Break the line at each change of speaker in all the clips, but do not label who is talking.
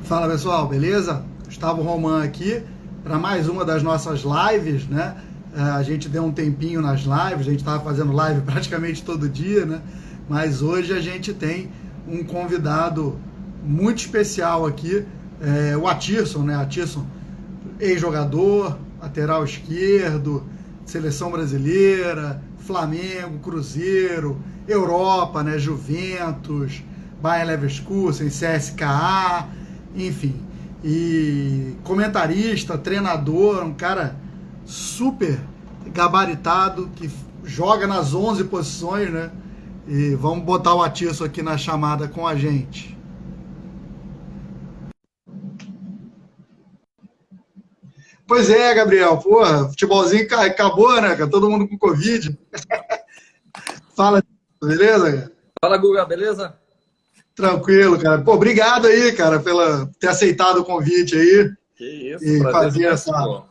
Fala pessoal, beleza? Gustavo Roman aqui para mais uma das nossas lives, né? A gente deu um tempinho nas lives, a gente estava fazendo live praticamente todo dia, né? Mas hoje a gente tem um convidado muito especial aqui, o Atirson, né? Atirson, ex-jogador, lateral esquerdo, seleção brasileira, Flamengo, Cruzeiro, Europa, né? Juventus, Bayer Leverkusen, CSKA, enfim, e comentarista, treinador, um cara super gabaritado, que joga nas 11 posições, né? E vamos botar o Atirson aqui na chamada com a gente. Pois é, Gabriel, porra, futebolzinho acabou, né, cara? Todo mundo com Covid. Fala, beleza, cara?
Fala, Guga, beleza?
Tranquilo, cara. Pô, obrigado aí, cara, pela ter aceitado o convite aí
Que isso,
e
prazer
fazer
imenso,
essa,
pô.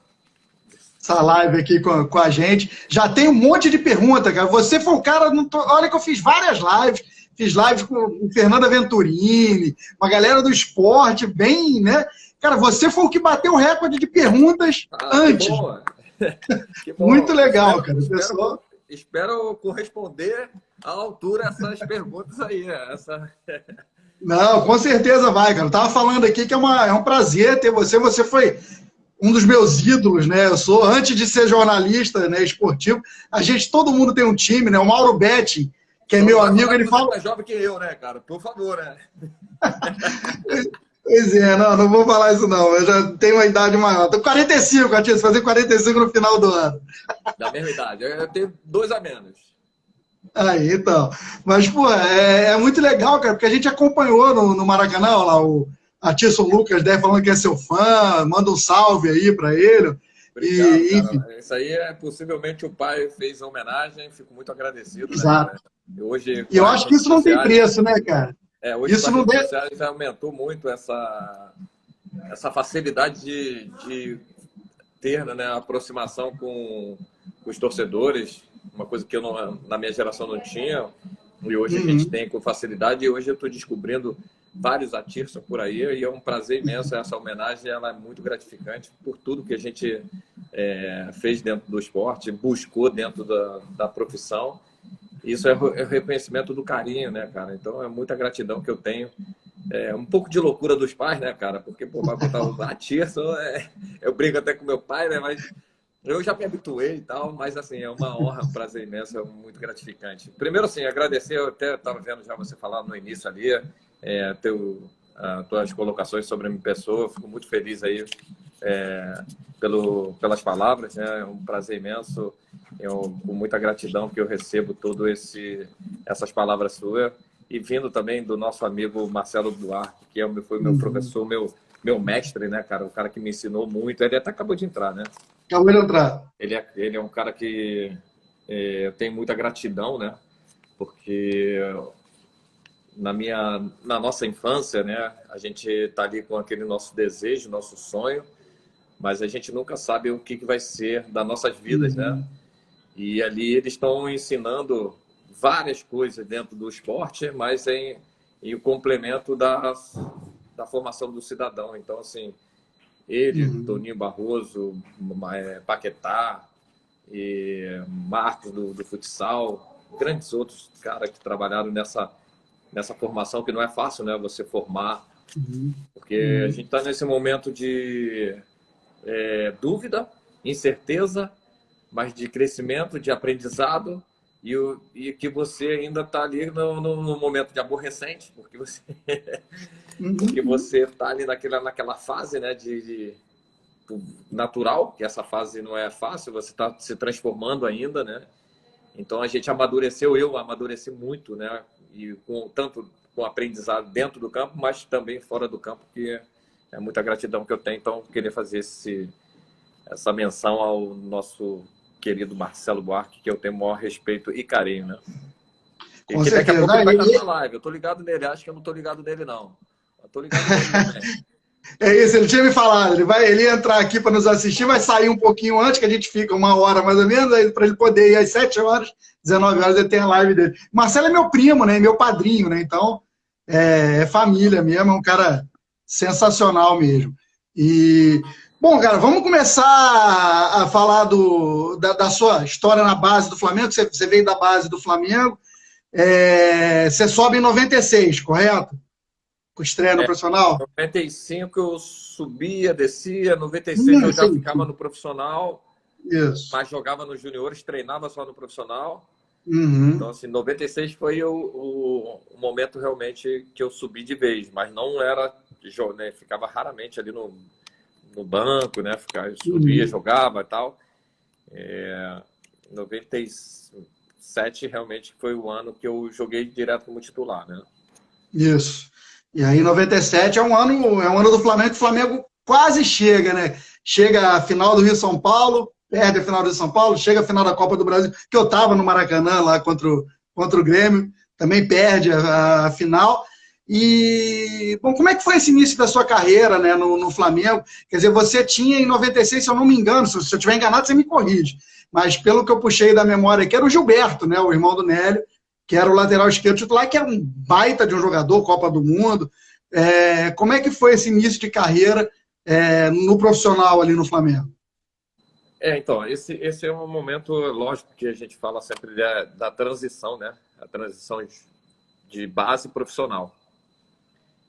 essa live aqui com a gente. Já tem um monte de pergunta, cara. Você foi o cara. Olha que eu fiz várias lives. Fiz lives com o Fernando Venturini, uma galera do esporte, bem, né? Cara, você foi o que bateu o recorde de perguntas
Que
antes.
bom. Que
Muito
bom.
legal, cara. Pessoal.
Espero corresponder à altura essas perguntas aí.
Não, com certeza vai, cara. Eu tava falando aqui que é um prazer ter você. Você foi um dos meus ídolos, né? Eu sou, antes de ser jornalista, né, esportivo, todo mundo tem um time, né? O Mauro Betti, que é
Só não
meu
vai
amigo,
falar que
ele
você é
fala.
mais jovem que eu, né, cara? Por favor, né?
Pois é, não vou falar isso não. Eu já tenho uma idade maior. Tô com 45, Atias, fazer 45 no final do ano.
Da mesma idade. Eu tenho 2 a menos.
Aí, então. Mas, pô, é muito legal, cara, porque a gente acompanhou no Maracanã, lá, o Atisson Lucas, né, falando que é seu fã, manda um salve aí pra ele.
Obrigado,
E, enfim,
cara. Isso aí possivelmente o pai fez a homenagem. Fico muito agradecido, né,
exato.
cara? Hoje,
E
com
eu
as
acho que
redes
isso não tem
sociais.
preço, né, cara?
Hoje com
Isso
as
não
redes
tem.
sociais aumentou muito essa facilidade de ter, né, a aproximação com os torcedores, uma coisa que eu não, na minha geração não tinha, e hoje a gente
Uhum.
tem com facilidade, e hoje eu estou descobrindo vários Atirson por aí, e é um prazer imenso essa homenagem, ela é muito gratificante por tudo que a gente fez dentro do esporte, buscou dentro da profissão. Isso é o reconhecimento do carinho, né, cara? Então é muita gratidão que eu tenho. Um pouco de loucura dos pais, né, cara? Porque, pô, vai botar o Atirson, eu brigo até com meu pai, né? Mas eu já me habituei e tal, mas, assim, é uma honra, um prazer imenso, é muito gratificante. Primeiro, assim, agradecer, eu até estava vendo já você falar no início ali, tuas colocações sobre a minha pessoa, fico muito feliz aí pelas palavras, né? É um prazer imenso, com muita gratidão que eu recebo essas palavras suas. E vindo também do nosso amigo Marcelo Duarte, que foi meu professor, meu mestre, né, cara? O cara que me ensinou muito. Ele até acabou de entrar, né?
Acabou de entrar.
Ele é um cara que eu tenho muita gratidão, né? Porque na nossa infância, né, a gente está ali com aquele nosso desejo, nosso sonho, mas a gente nunca sabe o que vai ser das nossas vidas, né? E ali eles estão ensinando várias coisas dentro do esporte, mas em o complemento da formação do cidadão. Então, assim, Toninho Barroso, Paquetá, e Marcos do futsal, grandes outros caras que trabalharam nessa formação, que não é fácil, né? Você formar, porque a gente está nesse momento de dúvida, incerteza, mas de crescimento, de aprendizado, e que você ainda está ali no momento de aborrecente, porque você está ali naquela fase, né, de natural, que essa fase não é fácil, você está se transformando ainda, né? Então a gente amadureceu, eu amadureci muito, né? E tanto com aprendizado dentro do campo, mas também fora do campo, que é muita gratidão que eu tenho. Então, eu queria fazer essa menção ao nosso querido Marcelo Buarque, que eu tenho o maior respeito e carinho, né? E que daqui a pouco ele vai estar na live. Eu tô ligado nele, acho que eu não tô ligado nele, não. Eu tô ligado nele também.
É isso, ele tinha me falado, ele ia entrar aqui para nos assistir, vai sair um pouquinho antes, que a gente fica 1 hora mais ou menos, para ele poder ir às 7 horas, 19 horas, ele tem a live dele. Marcelo é meu primo, né? Meu padrinho, né? Então, é família mesmo, é um cara sensacional mesmo. E, bom, cara, vamos começar a falar da sua história na base do Flamengo. Você veio da base do Flamengo. Você sobe em 96, correto? Com estreia no profissional?
95 eu subia, descia, 96 eu já ficava no profissional,
isso.
mas jogava nos juniores, treinava só no profissional.
Uhum.
Então, assim, 96 foi o momento realmente que eu subi de vez, mas não era, né, ficava raramente ali no banco, né? Subia, jogava e tal. 97 realmente foi o ano que eu joguei direto como titular, né?
Isso. E aí, 97 é um ano do Flamengo que o Flamengo quase chega, né? Chega a final do Rio-São Paulo, perde a final do Rio-São Paulo, chega a final da Copa do Brasil, que eu estava no Maracanã lá contra o Grêmio, também perde a final. E, bom, como é que foi esse início da sua carreira, né, no Flamengo? Quer dizer, você tinha em 96, se eu não me engano, se eu estiver enganado, você me corrige, mas pelo que eu puxei da memória aqui, era o Gilberto, né, o irmão do Nélio, que era o lateral esquerdo titular, que era um baita de um jogador, Copa do Mundo. Como é que foi esse início de carreira no profissional ali no Flamengo?
Então, esse é um momento, lógico, que a gente fala sempre da transição, né? A transição de base profissional.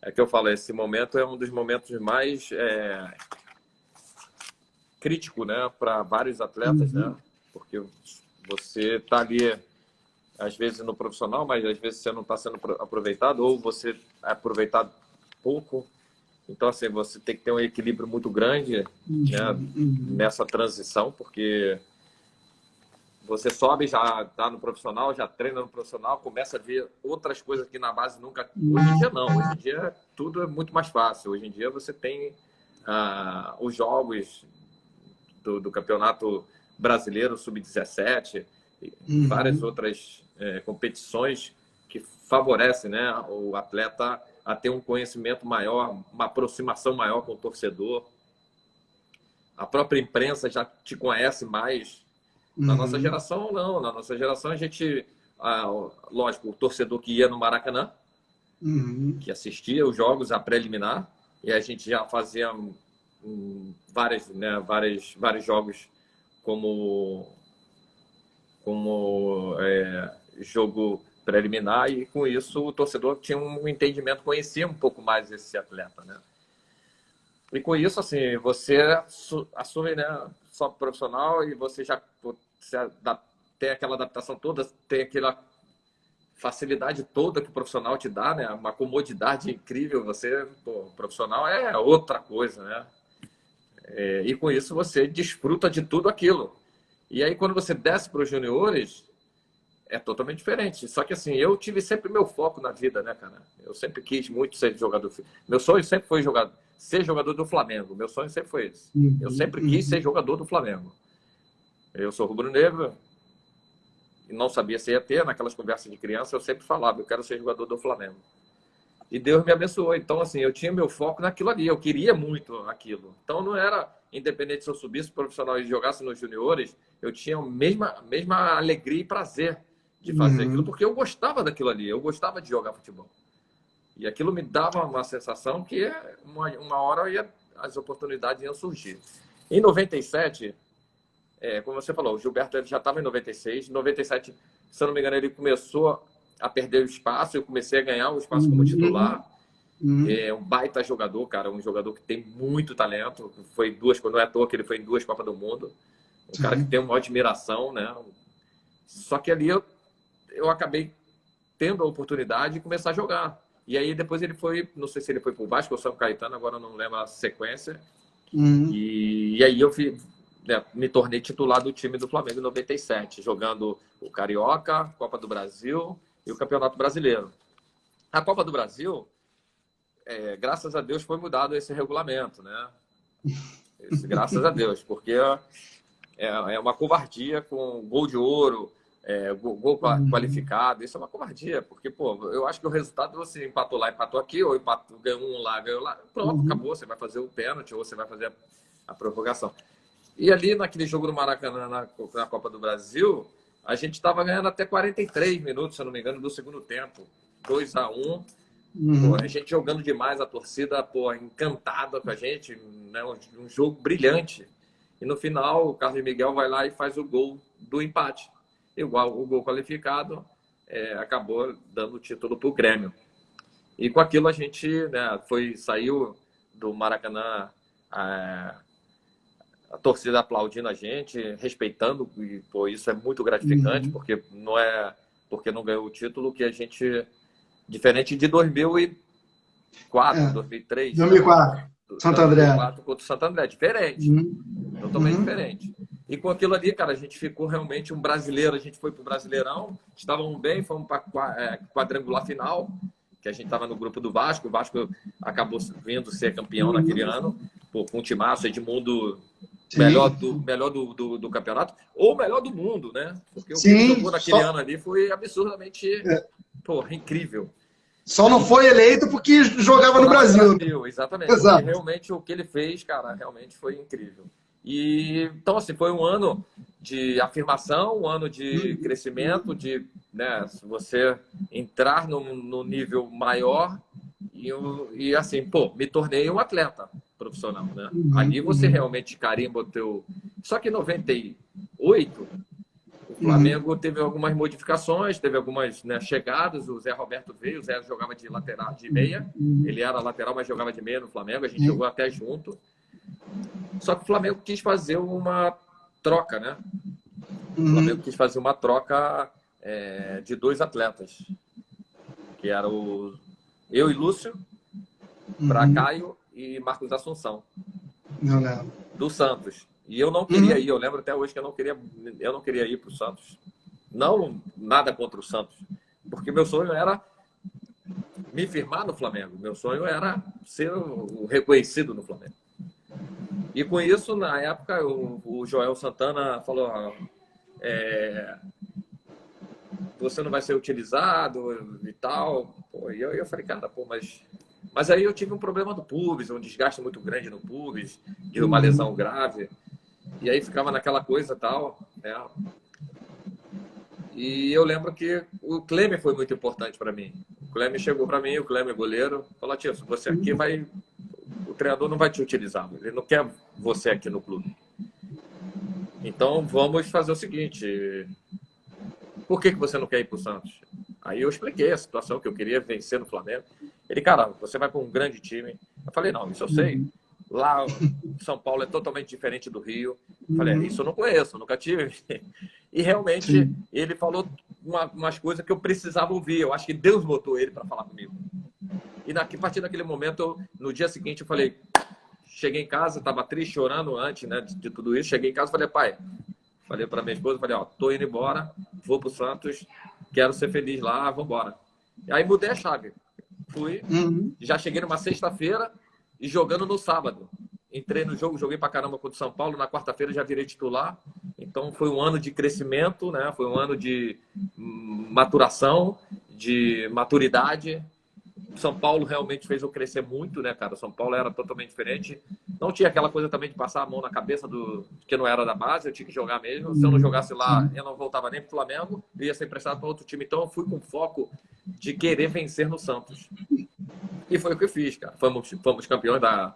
É que eu falo, esse momento é um dos momentos mais crítico, né? Para vários atletas, né? Porque você está ali, às vezes, no profissional, mas às vezes você não está sendo aproveitado, ou você é aproveitado pouco. Então, assim, você tem que ter um equilíbrio muito grande, né, nessa transição, porque você sobe, já está no profissional, já treina no profissional, começa a ver outras coisas que na base nunca... Hoje em dia não, hoje em dia tudo é muito mais fácil. Hoje em dia você tem os jogos do Campeonato Brasileiro Sub-17, várias outras competições que favorecem, né, o atleta a ter um conhecimento maior, uma aproximação maior com o torcedor. A própria imprensa já te conhece mais. Na nossa geração, não. Na nossa geração, a gente... lógico, o torcedor que ia no Maracanã, que assistia os jogos, a preliminar, e a gente já fazia vários jogos como jogo preliminar, e com isso o torcedor tinha um entendimento, conhecia um pouco mais esse atleta, né? E com isso, assim, você assume, né, só profissional, e você já tem aquela adaptação toda, tem aquela facilidade toda que o profissional te dá, né? Uma comodidade incrível. Você, profissional é outra coisa, né? E com isso você desfruta de tudo aquilo. E aí quando você desce para os juniores, é totalmente diferente. Só que assim, eu tive sempre meu foco na vida, né, cara? Eu sempre quis muito ser jogador. Meu sonho sempre foi ser jogador do Flamengo. Meu sonho sempre foi esse. Eu sempre quis ser jogador do Flamengo. Eu sou rubro-negro e não sabia se ia ter. Naquelas conversas de criança, eu sempre falava, eu quero ser jogador do Flamengo. E Deus me abençoou. Então, assim, eu tinha meu foco naquilo ali. Eu queria muito aquilo. Então, não era independente se eu subisse profissional e jogasse nos juniores, eu tinha a mesma alegria e prazer de fazer aquilo, porque eu gostava daquilo ali. Eu gostava de jogar futebol. E aquilo me dava uma sensação que uma hora as oportunidades iam surgir. Em 97, como você falou, o Gilberto ele já estava em 96. Em 97, se eu não me engano, ele começou a perder o espaço. Eu comecei a ganhar o espaço como titular. É um baita jogador, cara. Um jogador que tem muito talento. Não é à toa que ele foi em 2 Copas do Mundo. Um cara que tem uma admiração, né? Só que ali eu acabei tendo a oportunidade de começar a jogar. E aí depois ele foi, não sei se ele foi pro Vasco ou São Caetano, agora eu não lembro a sequência. E aí eu me tornei titular do time do Flamengo em 97, jogando o Carioca, Copa do Brasil e o Campeonato Brasileiro. A Copa do Brasil, graças a Deus, foi mudado esse regulamento, né? Graças a Deus, porque é uma covardia com gol de ouro, gol qualificado. Isso é uma covardia, porque, pô, eu acho que o resultado você empatou lá, empatou aqui, ou ganhou um lá, ganhou lá, pronto, acabou. Você vai fazer o pênalti ou você vai fazer a prorrogação. E ali naquele jogo do Maracanã, na Copa do Brasil, a gente estava ganhando até 43 minutos, se eu não me engano, do segundo tempo. 2-1.
Uhum.
Pô, a gente jogando demais, a torcida, pô, encantada com a gente, né? Um jogo brilhante. E no final, o Carlos Miguel vai lá e faz o gol do empate. Igual o gol qualificado, acabou dando o título para o Grêmio. E com aquilo a gente, né, saiu do Maracanã, a torcida aplaudindo a gente, respeitando, e pô, isso é muito gratificante, porque não é porque não ganhou o título que a gente, diferente de 2004, 2003,
2004, Santo André.
2004 contra o Santo André, diferente, totalmente diferente. E com aquilo ali, cara, a gente ficou realmente um brasileiro, a gente foi pro Brasileirão, estávamos bem, fomos para quadrangular final, que a gente estava no grupo do Vasco, o Vasco acabou vindo ser campeão naquele ano, pô, com um timaço, Edmundo, melhor do campeonato, ou melhor do mundo, né? Porque o que ele jogou naquele ano ali foi absurdamente incrível.
Só não foi eleito porque jogava no Brasil.
Exatamente. Exato. Porque realmente o que ele fez, cara, realmente foi incrível. E então, assim, foi um ano de afirmação, um ano de crescimento, de, né, você entrar no nível maior e assim, pô, me tornei um atleta profissional, né? Ali você realmente carimba o teu... Só que em 98, o Flamengo teve algumas modificações, teve algumas, né, chegadas, o Zé Roberto veio, o Zé jogava de lateral, de meia, ele era lateral, mas jogava de meia no Flamengo, a gente jogou até junto. Só que o Flamengo quis fazer uma troca, né? O Flamengo quis fazer uma troca de 2 atletas, que era eu e Lúcio, para Caio e Marcos Assunção, do Santos. E eu não queria ir, eu lembro até hoje que eu não queria ir para o Santos. Não nada contra o Santos, porque meu sonho era me firmar no Flamengo, meu sonho era ser o reconhecido no Flamengo. E com isso, na época, o Joel Santana falou: você não vai ser utilizado e tal. Pô, e eu falei, cara, pô, mas aí eu tive um problema do pubis, um desgaste muito grande no pubis, de uma lesão grave. E aí ficava naquela coisa e tal, né? E eu lembro que o Clemer foi muito importante para mim. O Clemer chegou para mim, o Clemer goleiro, falou: tio, você aqui vai... O treinador não vai te utilizar, ele não quer você aqui no clube. Então vamos fazer o seguinte: por que você não quer ir para o Santos? Aí eu expliquei a situação, que eu queria vencer no Flamengo. Ele, cara, você vai para um grande time. Eu falei, não, isso eu sei. Lá, São Paulo é totalmente diferente do Rio. Eu falei, isso eu não conheço, nunca tive. E realmente ele falou umas coisas que eu precisava ouvir. Eu acho que Deus botou ele para falar comigo. E a partir daquele momento, no dia seguinte, eu falei, cheguei em casa, estava triste, chorando antes, né, de tudo isso. Cheguei em casa e falei, pai, falei para minha esposa, falei, ó, tô indo embora, vou pro Santos, quero ser feliz lá, vamos embora. E aí mudei a chave. Fui, já cheguei numa sexta-feira e jogando no sábado. Entrei no jogo, joguei pra caramba contra o São Paulo, na quarta-feira já virei titular. Então foi um ano de crescimento, né? Foi um ano de maturação, de maturidade. São Paulo realmente fez eu crescer muito, né, cara? São Paulo era totalmente diferente. Não tinha aquela coisa também de passar a mão na cabeça que não era da base, eu tinha que jogar mesmo. Se eu não jogasse lá, eu não voltava nem pro Flamengo, eu ia ser emprestado para outro time. Então eu fui com foco de querer vencer no Santos. E foi o que eu fiz, cara. Fomos campeões da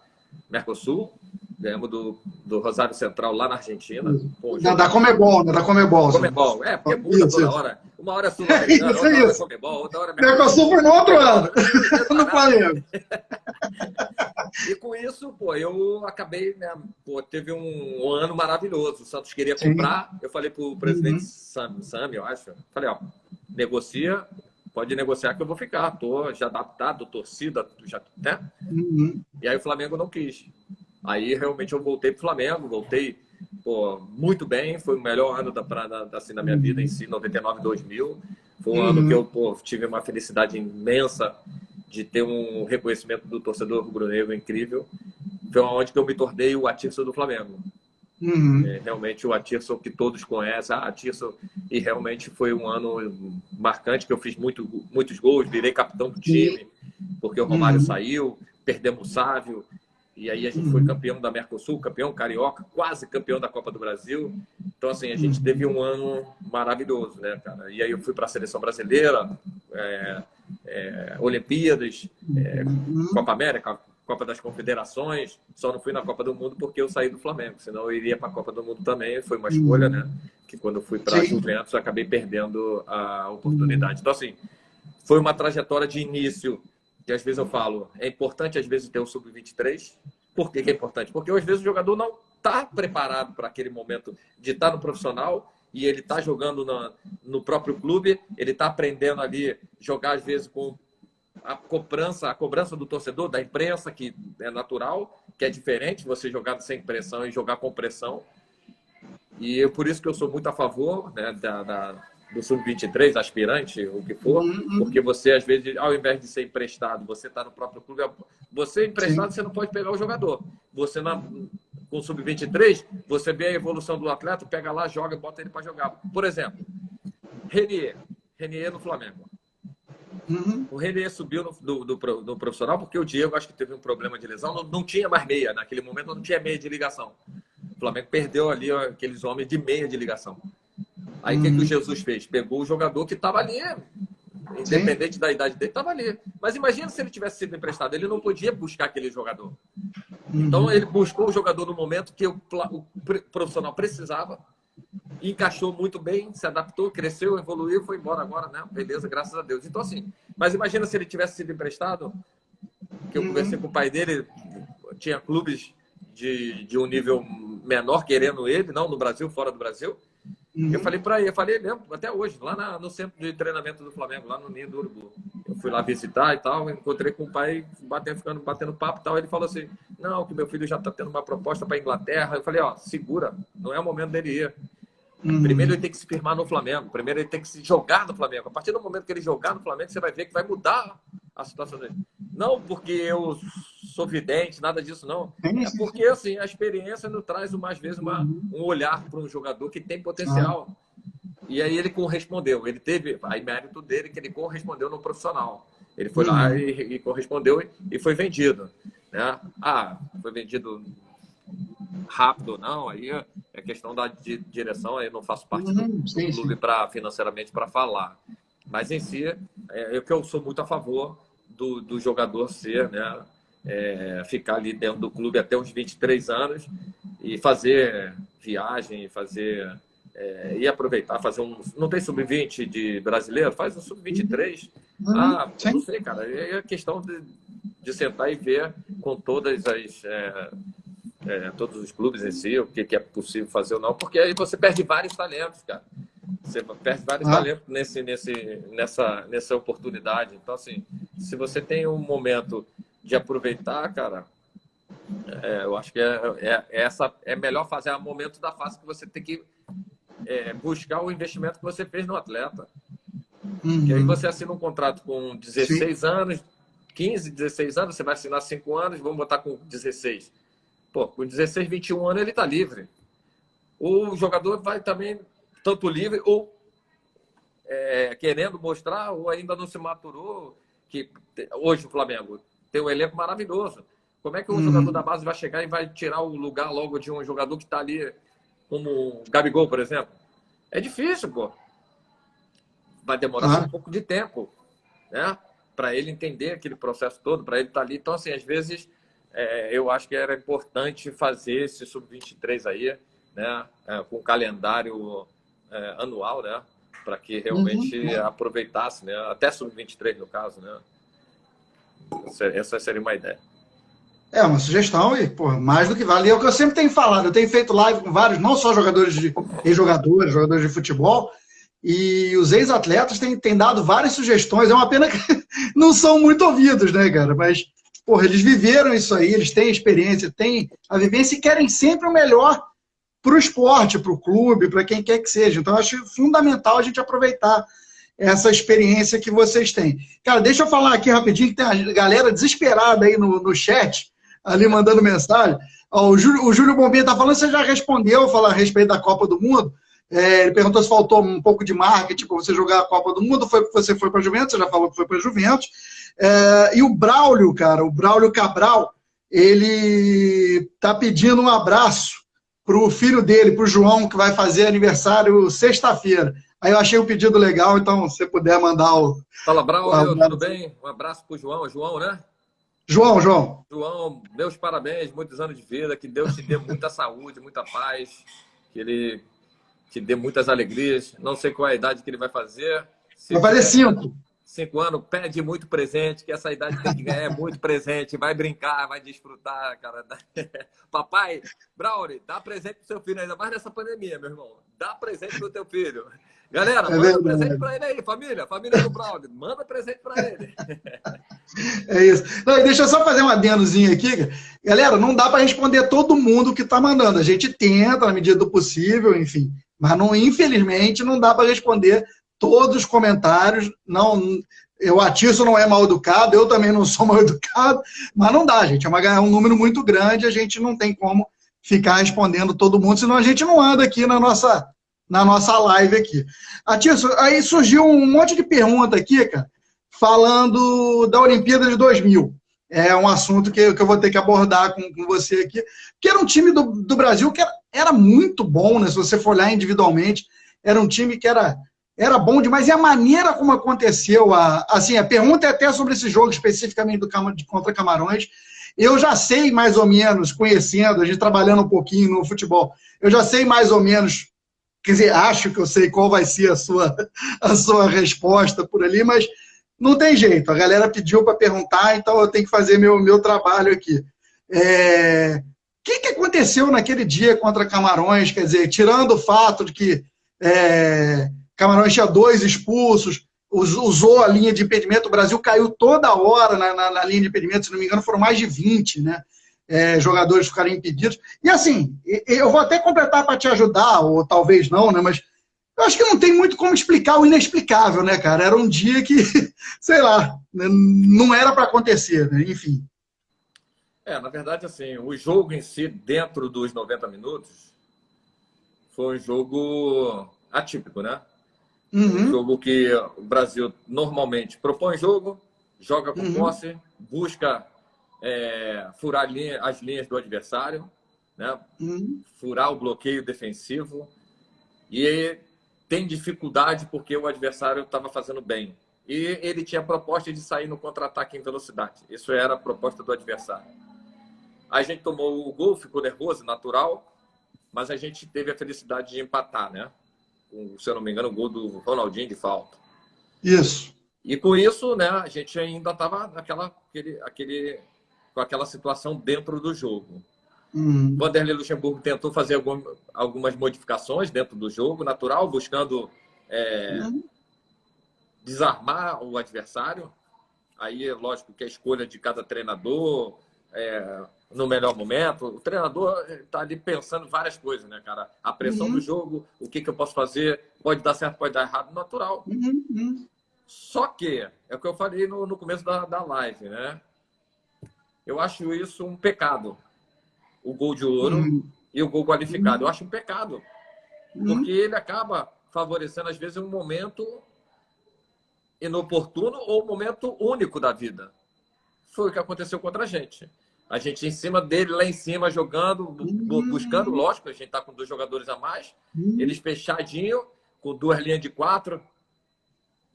Mercosul, ganhamos do Rosário Central lá na Argentina. Pô,
da Comebol, né? Da Comebol.
Comebol, porque muda toda hora. Uma hora é Sul-Americana, outra hora é Comebol, outra hora é
Mercosul foi no outro ano. No Flamengo.
E com isso, pô, eu acabei, né? Pô, teve um ano maravilhoso. O Santos queria comprar. Eu falei pro presidente Sami, eu acho. Falei, ó, negocia, pode negociar que eu vou ficar. Tô já adaptado, torcida, já, né? E aí o Flamengo não quis. Aí realmente eu voltei pro Flamengo, voltei, pô, muito bem. Foi o melhor ano assim, da minha vida em si, 99, 2000. Foi um ano que eu, pô, tive uma felicidade imensa de ter um reconhecimento do torcedor rubro-negro incrível. Foi onde que eu me tornei o Atirson do Flamengo. Realmente o Atirson que todos conhecem, Atirson, e realmente foi um ano marcante, que eu fiz muitos gols, virei capitão do time, porque o Romário saiu, perdemos o Sávio, E aí a gente foi campeão da Mercosul, campeão carioca, quase campeão da Copa do Brasil. Então, assim, a gente teve um ano maravilhoso, né, cara? E aí eu fui para a seleção brasileira, Olimpíadas, Copa América, Copa das Confederações. Só não fui na Copa do Mundo porque eu saí do Flamengo, senão eu iria para a Copa do Mundo também. Foi uma escolha, né? Que quando eu fui para a Juventus, eu acabei perdendo a oportunidade. Então, assim, foi uma trajetória de início que às vezes eu falo, é importante às vezes ter o sub-23. Por que é importante? Porque às vezes o jogador não está preparado para aquele momento de estar no profissional e ele está jogando no próprio clube, ele está aprendendo ali jogar às vezes com a cobrança do torcedor, da imprensa, que é natural, que é diferente você jogar sem pressão e jogar com pressão. E por isso que eu sou muito a favor, né, do sub-23, aspirante, o que for, porque você, às vezes, ao invés de ser emprestado, você está no próprio clube, você emprestado, você não pode pegar o jogador. Você, com o sub-23, você vê a evolução do atleta, pega lá, joga, bota ele para jogar. Por exemplo, Renier no Flamengo. O Renier subiu no profissional porque o Diego, acho que teve um problema de lesão, não tinha mais meia, naquele momento não tinha meia de ligação. O Flamengo perdeu ali aqueles homens de meia de ligação. Aí o que o Jesus fez? Pegou o jogador que estava ali, independente da idade dele, estava ali. Mas imagina se ele tivesse sido emprestado, ele não podia buscar aquele jogador. Então ele buscou o jogador no momento que o profissional precisava, encaixou muito bem, se adaptou, cresceu, evoluiu, foi embora agora, né? Beleza, graças a Deus. Então assim, mas imagina se ele tivesse sido emprestado, que eu conversei com o pai dele, tinha clubes de um nível menor querendo ele, não no Brasil, fora do Brasil. Eu falei para ele, eu falei mesmo, até hoje, lá no centro de treinamento do Flamengo, lá no Ninho do Urubu. Eu fui lá visitar e tal, encontrei com o pai, ficando batendo papo e tal. Ele falou assim, não, que meu filho já está tendo uma proposta para a Inglaterra. Eu falei, ó, segura, não é o momento dele ir. Primeiro ele tem que se firmar no Flamengo, primeiro ele tem que se jogar no Flamengo. A partir do momento que ele jogar no Flamengo, você vai ver que vai mudar a situação dele. Não porque eu sou vidente, nada disso, não. É porque, assim, a experiência nos traz, mais vezes, um olhar para um jogador que tem potencial. E aí ele correspondeu. Ele teve, aí mérito dele, que ele correspondeu no profissional. Ele foi lá e correspondeu e foi vendido. Né? Foi vendido rápido ou não, aí é questão da direção, aí eu não faço parte do clube financeiramente para falar. Mas em si, que eu sou muito a favor do jogador ser, né, ficar ali dentro do clube até uns 23 anos e fazer viagem, e aproveitar, fazer não tem sub-20 de brasileiro? Faz um sub-23. Não sei, cara, é questão de sentar e ver com todas todos os clubes em si, o que é possível fazer ou não, porque aí você perde vários talentos, cara. Você perde vários talentos nessa oportunidade. Então, assim, se você tem um momento de aproveitar, cara, eu acho que essa é melhor fazer o momento da fase que você tem que buscar o investimento que você fez no atleta. Que aí você assina um contrato com 16 anos, 15, 16 anos, você vai assinar 5 anos, vamos botar com 16. Pô, com 16, 21 anos ele está livre. O jogador vai também tanto livre ou querendo mostrar ou ainda não se maturou. Que hoje o Flamengo tem um elenco maravilhoso. Como é que um jogador da base vai chegar e vai tirar o lugar logo de um jogador que está ali, como o Gabigol, por exemplo? É difícil, pô. Vai demorar um pouco de tempo, né? Para ele entender aquele processo todo, para ele estar ali. Então, assim, às vezes... eu acho que era importante fazer esse sub-23 aí, né, com calendário anual, né, para que realmente aproveitasse, né, até sub-23 no caso, né. Essa seria uma ideia.
É uma sugestão e, pô, mais do que vale. É o que eu sempre tenho falado. Eu tenho feito live com vários, não só jogadores ex-jogadores, jogadores de futebol, e os ex-atletas têm dado várias sugestões. É uma pena que não são muito ouvidos, né, cara, mas... Porra, eles viveram isso aí, eles têm experiência, têm a vivência e querem sempre o melhor para o esporte, para o clube, para quem quer que seja. Então, eu acho fundamental a gente aproveitar essa experiência que vocês têm. Cara, deixa eu falar aqui rapidinho, que tem a galera desesperada aí no chat, ali mandando mensagem. O Júlio Bombinha está falando, você já respondeu, falar a respeito da Copa do Mundo. Ele perguntou se faltou um pouco de marketing para você jogar a Copa do Mundo. Foi porque você foi para a Juventus, você já falou que foi para a Juventus. E o Braulio, cara, o Braulio Cabral, ele está pedindo um abraço para o filho dele, para o João, que vai fazer aniversário sexta-feira. Aí eu achei o pedido legal, então se você puder mandar o...
Fala, Braulio, tudo bem? Um abraço para o João. João, né?
João.
João, meus parabéns, muitos anos de vida, que Deus te dê muita saúde, muita paz, que Ele te dê muitas alegrias. Não sei qual é a idade que ele vai fazer.
Vai fazer 5.
5 anos, pede muito presente, que essa idade tem que ganhar muito presente, vai brincar, vai desfrutar, cara. Papai, Braulio, dá presente pro seu filho, ainda mais nessa pandemia, meu irmão. Dá presente pro teu filho. Galera, manda presente para ele aí, família do Braulio, manda presente para ele.
É isso. Não, e deixa eu só fazer um adendozinho aqui. Galera, não dá para responder todo mundo que está mandando. A gente tenta, na medida do possível, enfim. Mas, não, infelizmente, não dá para responder todos os comentários. Não, o Atício não é mal educado, eu também não sou mal educado, mas não dá, gente. É um número muito grande, a gente não tem como ficar respondendo todo mundo, senão a gente não anda aqui na nossa live aqui. Atício, aí surgiu um monte de pergunta aqui, cara, falando da Olimpíada de 2000. É um assunto que eu vou ter que abordar com você aqui, que era um time do Brasil que era muito bom, né? Se você for olhar individualmente, era um time que era bom demais. E a maneira como aconteceu, assim, a pergunta é até sobre esse jogo especificamente contra Camarões. Eu já sei mais ou menos, conhecendo, a gente trabalhando um pouquinho no futebol, eu já sei mais ou menos, quer dizer, acho que eu sei qual vai ser a sua resposta por ali, mas não tem jeito, a galera pediu para perguntar, então eu tenho que fazer meu trabalho aqui. O que aconteceu naquele dia contra Camarões? Quer dizer, tirando o fato de que Camarões tinha 2 expulsos, usou a linha de impedimento, o Brasil caiu toda hora na linha de impedimento, se não me engano, foram mais de 20, né? Jogadores ficaram impedidos. E assim, eu vou até completar para te ajudar, ou talvez não, né? Mas eu acho que não tem muito como explicar o inexplicável, né, cara? Era um dia que, sei lá, não era para acontecer, né? Enfim.
Na verdade, assim, o jogo em si, dentro dos 90 minutos, foi um jogo atípico, né? Um jogo que o Brasil normalmente propõe jogo, joga com posse, busca furar as linhas do adversário, né? Furar o bloqueio defensivo e tem dificuldade porque o adversário estava fazendo bem. E ele tinha a proposta de sair no contra-ataque em velocidade. Isso era a proposta do adversário. A gente tomou o gol, ficou nervoso, natural, mas a gente teve a felicidade de empatar, né? Se eu não me engano, o gol do Ronaldinho de falta.
Isso.
E com isso, né, a gente ainda estava com aquela situação dentro do jogo. Vanderlei Luxemburgo tentou fazer algumas modificações dentro do jogo, natural, buscando desarmar o adversário. Aí, lógico que a escolha de cada treinador no melhor momento. O treinador está ali pensando várias coisas, né, cara? A pressão do jogo, o que eu posso fazer, pode dar certo, pode dar errado, natural. Só que, é o que eu falei no começo da live, né? Eu acho isso um pecado. O gol de ouro e o gol qualificado. Eu acho um pecado. Porque ele acaba favorecendo, às vezes, um momento inoportuno ou um momento único da vida. Foi o que aconteceu contra a gente. A gente em cima dele, lá em cima, jogando, buscando, lógico, a gente está com 2 jogadores a mais, eles fechadinho, com 2 linhas de 4,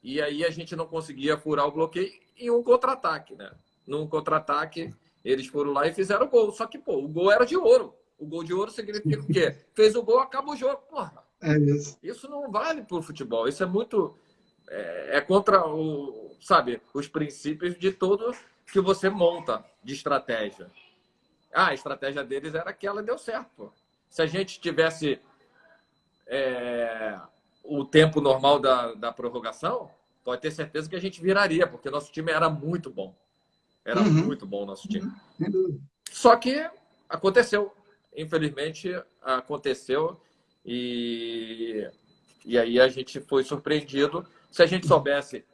e aí a gente não conseguia furar o bloqueio em um contra-ataque, né? Num contra-ataque, eles foram lá e fizeram o gol. Só que, pô, o gol era de ouro. O gol de ouro significa o quê? Fez o gol, acaba o jogo, porra. Isso não vale pro futebol. Isso é muito... É contra os princípios de todo que você monta de estratégia. A estratégia deles era aquela, deu certo. Pô. Se a gente tivesse o tempo normal da prorrogação, pode ter certeza que a gente viraria, porque nosso time era muito bom. Era muito bom o nosso time. Só que aconteceu. Infelizmente, aconteceu. E aí a gente foi surpreendido. Se a gente soubesse,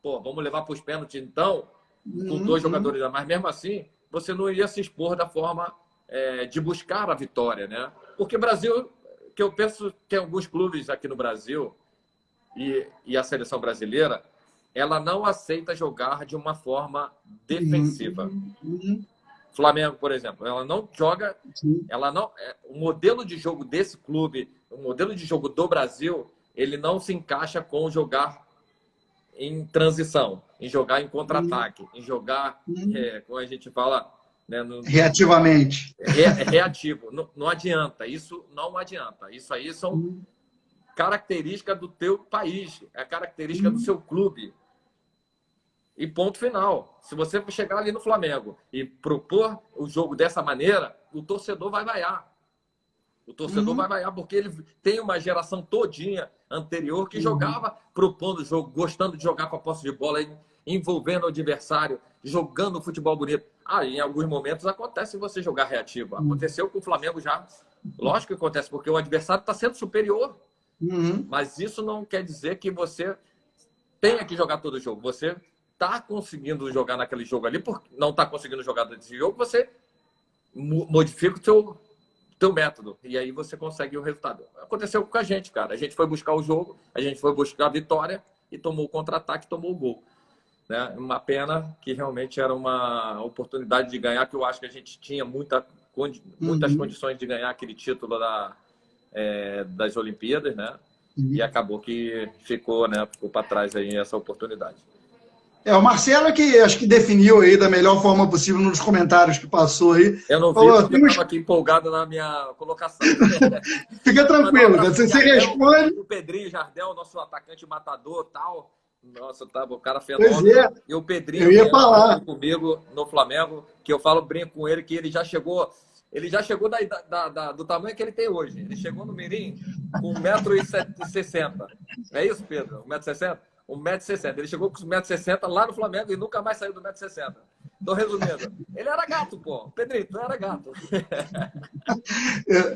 vamos levar para os pênaltis, então, com 2 jogadores a mais, mesmo assim, você não iria se expor da forma de buscar a vitória, né? Porque o Brasil, que eu penso, tem alguns clubes aqui no Brasil e a seleção brasileira, ela não aceita jogar de uma forma defensiva. Flamengo, por exemplo, ela não joga,
Sim.
ela não, o modelo de jogo desse clube, o modelo de jogo do Brasil, ele não se encaixa com jogar em transição, em jogar em contra-ataque, em jogar, como a gente fala, né,
Reativamente.
reativo. Não, não adianta, isso não adianta. Isso aí são características do teu país, é característica do seu clube. E ponto final. Se você chegar ali no Flamengo e propor o jogo dessa maneira, o torcedor vai vaiar. O torcedor vai vaiar porque ele tem uma geração todinha anterior que jogava propondo o jogo, gostando de jogar com a posse de bola, envolvendo o adversário, jogando futebol bonito. Em alguns momentos acontece você jogar reativo. Aconteceu com o Flamengo já. Lógico que acontece, porque o adversário está sendo superior. Mas isso não quer dizer que você tenha que jogar todo o jogo. Você está conseguindo jogar naquele jogo ali, porque não está conseguindo jogar nesse jogo, você modifica o teu método. E aí você consegue o resultado. Aconteceu com a gente, cara. A gente foi buscar o jogo, a gente foi buscar a vitória e tomou o contra-ataque, tomou o gol. Né? Uma pena que realmente era uma oportunidade de ganhar, que eu acho que a gente tinha muitas condições de ganhar aquele título das Olimpíadas, né? E acabou que ficou para trás aí essa oportunidade.
O Marcelo que acho que definiu aí da melhor forma possível nos comentários que passou aí.
Eu não vi, porque eu estava aqui empolgado na minha colocação.
Fica tranquilo, você responde.
O Pedrinho Jardel, nosso atacante matador, tal. Nossa, o cara fenômeno.
Pois é.
E o Pedrinho,
eu ia falar
comigo no Flamengo, que eu brinco com ele, que ele já chegou do tamanho que ele tem hoje. Ele chegou no Mirim com 1,60 m. É isso, Pedro? 1,60 m? 1,60 m. Ele chegou com 1,60 m lá no Flamengo e nunca mais saiu do 1,60 m. Tô resumindo. Ele era gato, pô. Pedrinho, tu era gato.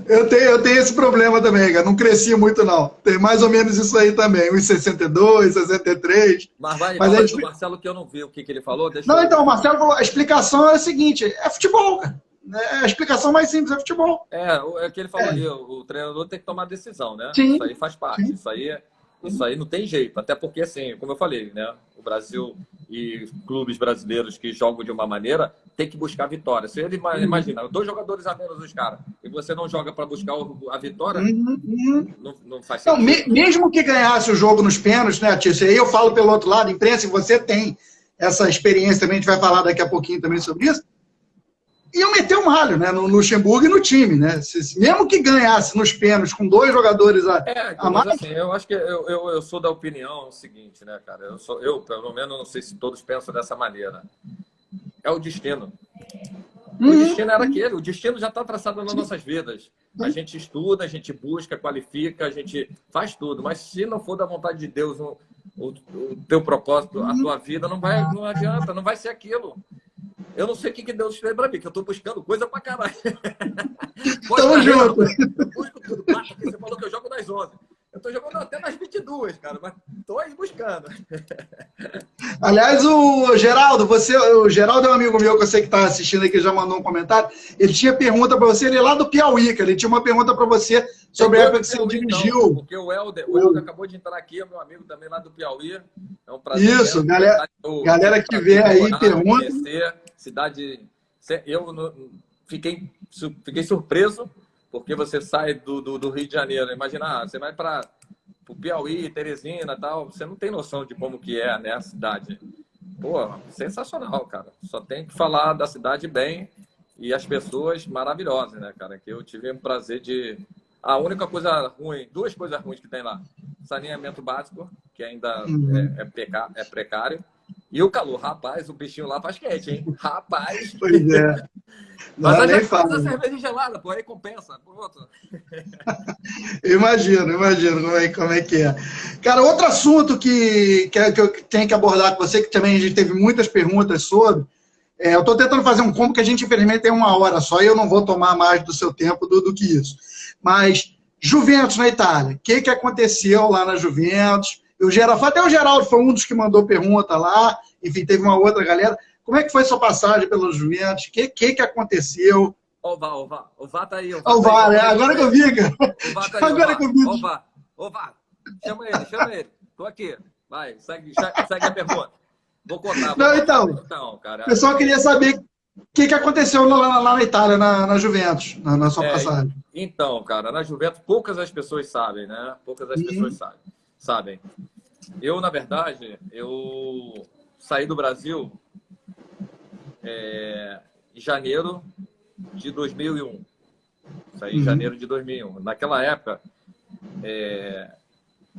Eu tenho esse problema também, cara. Não cresci muito, não. Tem mais ou menos isso aí também. 1,62, 63.
Mas fala do Marcelo, que eu não vi o que ele falou.
Então, o Marcelo falou, a explicação é a seguinte, é futebol, cara. A explicação mais simples é futebol.
É o que ele falou ali, o treinador tem que tomar decisão, né?
Sim.
Isso aí faz parte. Sim. Isso aí não tem jeito. Até porque, assim, como eu falei, né? O Brasil e clubes brasileiros que jogam de uma maneira tem que buscar vitória. Se ele imagina, 2 jogadores a menos dos caras, e você não joga para buscar a vitória, não faz sentido.
Então, mesmo que ganhasse o jogo nos pênaltis, né, Tício? Aí eu falo pelo outro lado, imprensa, e você tem essa experiência também, a gente vai falar daqui a pouquinho também sobre isso. Iam meter um ralho, né, no Luxemburgo e no time, né? Mesmo que ganhasse nos pênaltis com 2 jogadores a mais.
Assim, eu acho que eu sou da opinião seguinte, né, cara? Eu, pelo menos, não sei se todos pensam dessa maneira. É o destino. O destino era aquele. O destino já está traçado nas nossas vidas. A gente estuda, a gente busca, qualifica, a gente faz tudo. Mas se não for da vontade de Deus o teu propósito, a tua vida, não adianta, não vai ser aquilo. Eu não sei o que Deus fez pra mim, que eu tô buscando coisa pra caralho.
Tamo junto.
Eu busco tudo. Você falou que eu jogo nas 11. Eu tô jogando até nas 22, cara, mas tô aí buscando.
Aliás, o Geraldo, o Geraldo é um amigo meu que eu sei que tá assistindo aqui, já mandou um comentário. Ele tinha pergunta pra você, ele é lá do Piauí, cara. Ele tinha uma pergunta pra você sobre a época que você dirigiu.
Então, porque o Helder acabou de entrar aqui, é meu amigo também lá do Piauí. É um prazer.
Isso, galera que vê aí, pergunta.
Cidade. Eu fiquei surpreso, porque você sai do Rio de Janeiro. Imagina, você vai para o Piauí, Teresina e tal. Você não tem noção de como que é, né, a cidade. Pô, sensacional, cara. Só tem que falar da cidade bem e as pessoas maravilhosas, né, cara? Que eu tive o prazer de. A única coisa ruim, 2 coisas ruins que tem lá: saneamento básico, que ainda é precário. E o calor, rapaz, o bichinho lá faz quente, hein? Rapaz!
Pois é.
Mas a gente faz a cerveja gelada, pô, aí compensa. Pronto.
Imagino como é que é. Cara, outro assunto que eu tenho que abordar com você, que também a gente teve muitas perguntas sobre, eu estou tentando fazer um combo que a gente, infelizmente, tem 1 hora só, e eu não vou tomar mais do seu tempo do que isso. Mas, Juventus na Itália, o que aconteceu lá na Juventus? Até o Geraldo foi um dos que mandou pergunta lá, enfim, teve uma outra galera. Como é que foi sua passagem pela Juventus? O que aconteceu?
O Vá tá aí.
O Vá, agora que eu vi, cara.
O Vá tá aí. Agora que eu vi. O Vá. Chama ele. Tô aqui. Vai, segue a pergunta. Vou contar.
Então,
cara.
o pessoal queria saber que aconteceu lá na Itália, na Juventus, na sua
É,
passagem?
então, cara, na Juventus poucas as pessoas sabem, né? Poucas as pessoas
Uhum,
sabem. Eu, na verdade, eu saí do Brasil em janeiro de 2001. Saí em
uhum,
janeiro de 2001. Naquela época,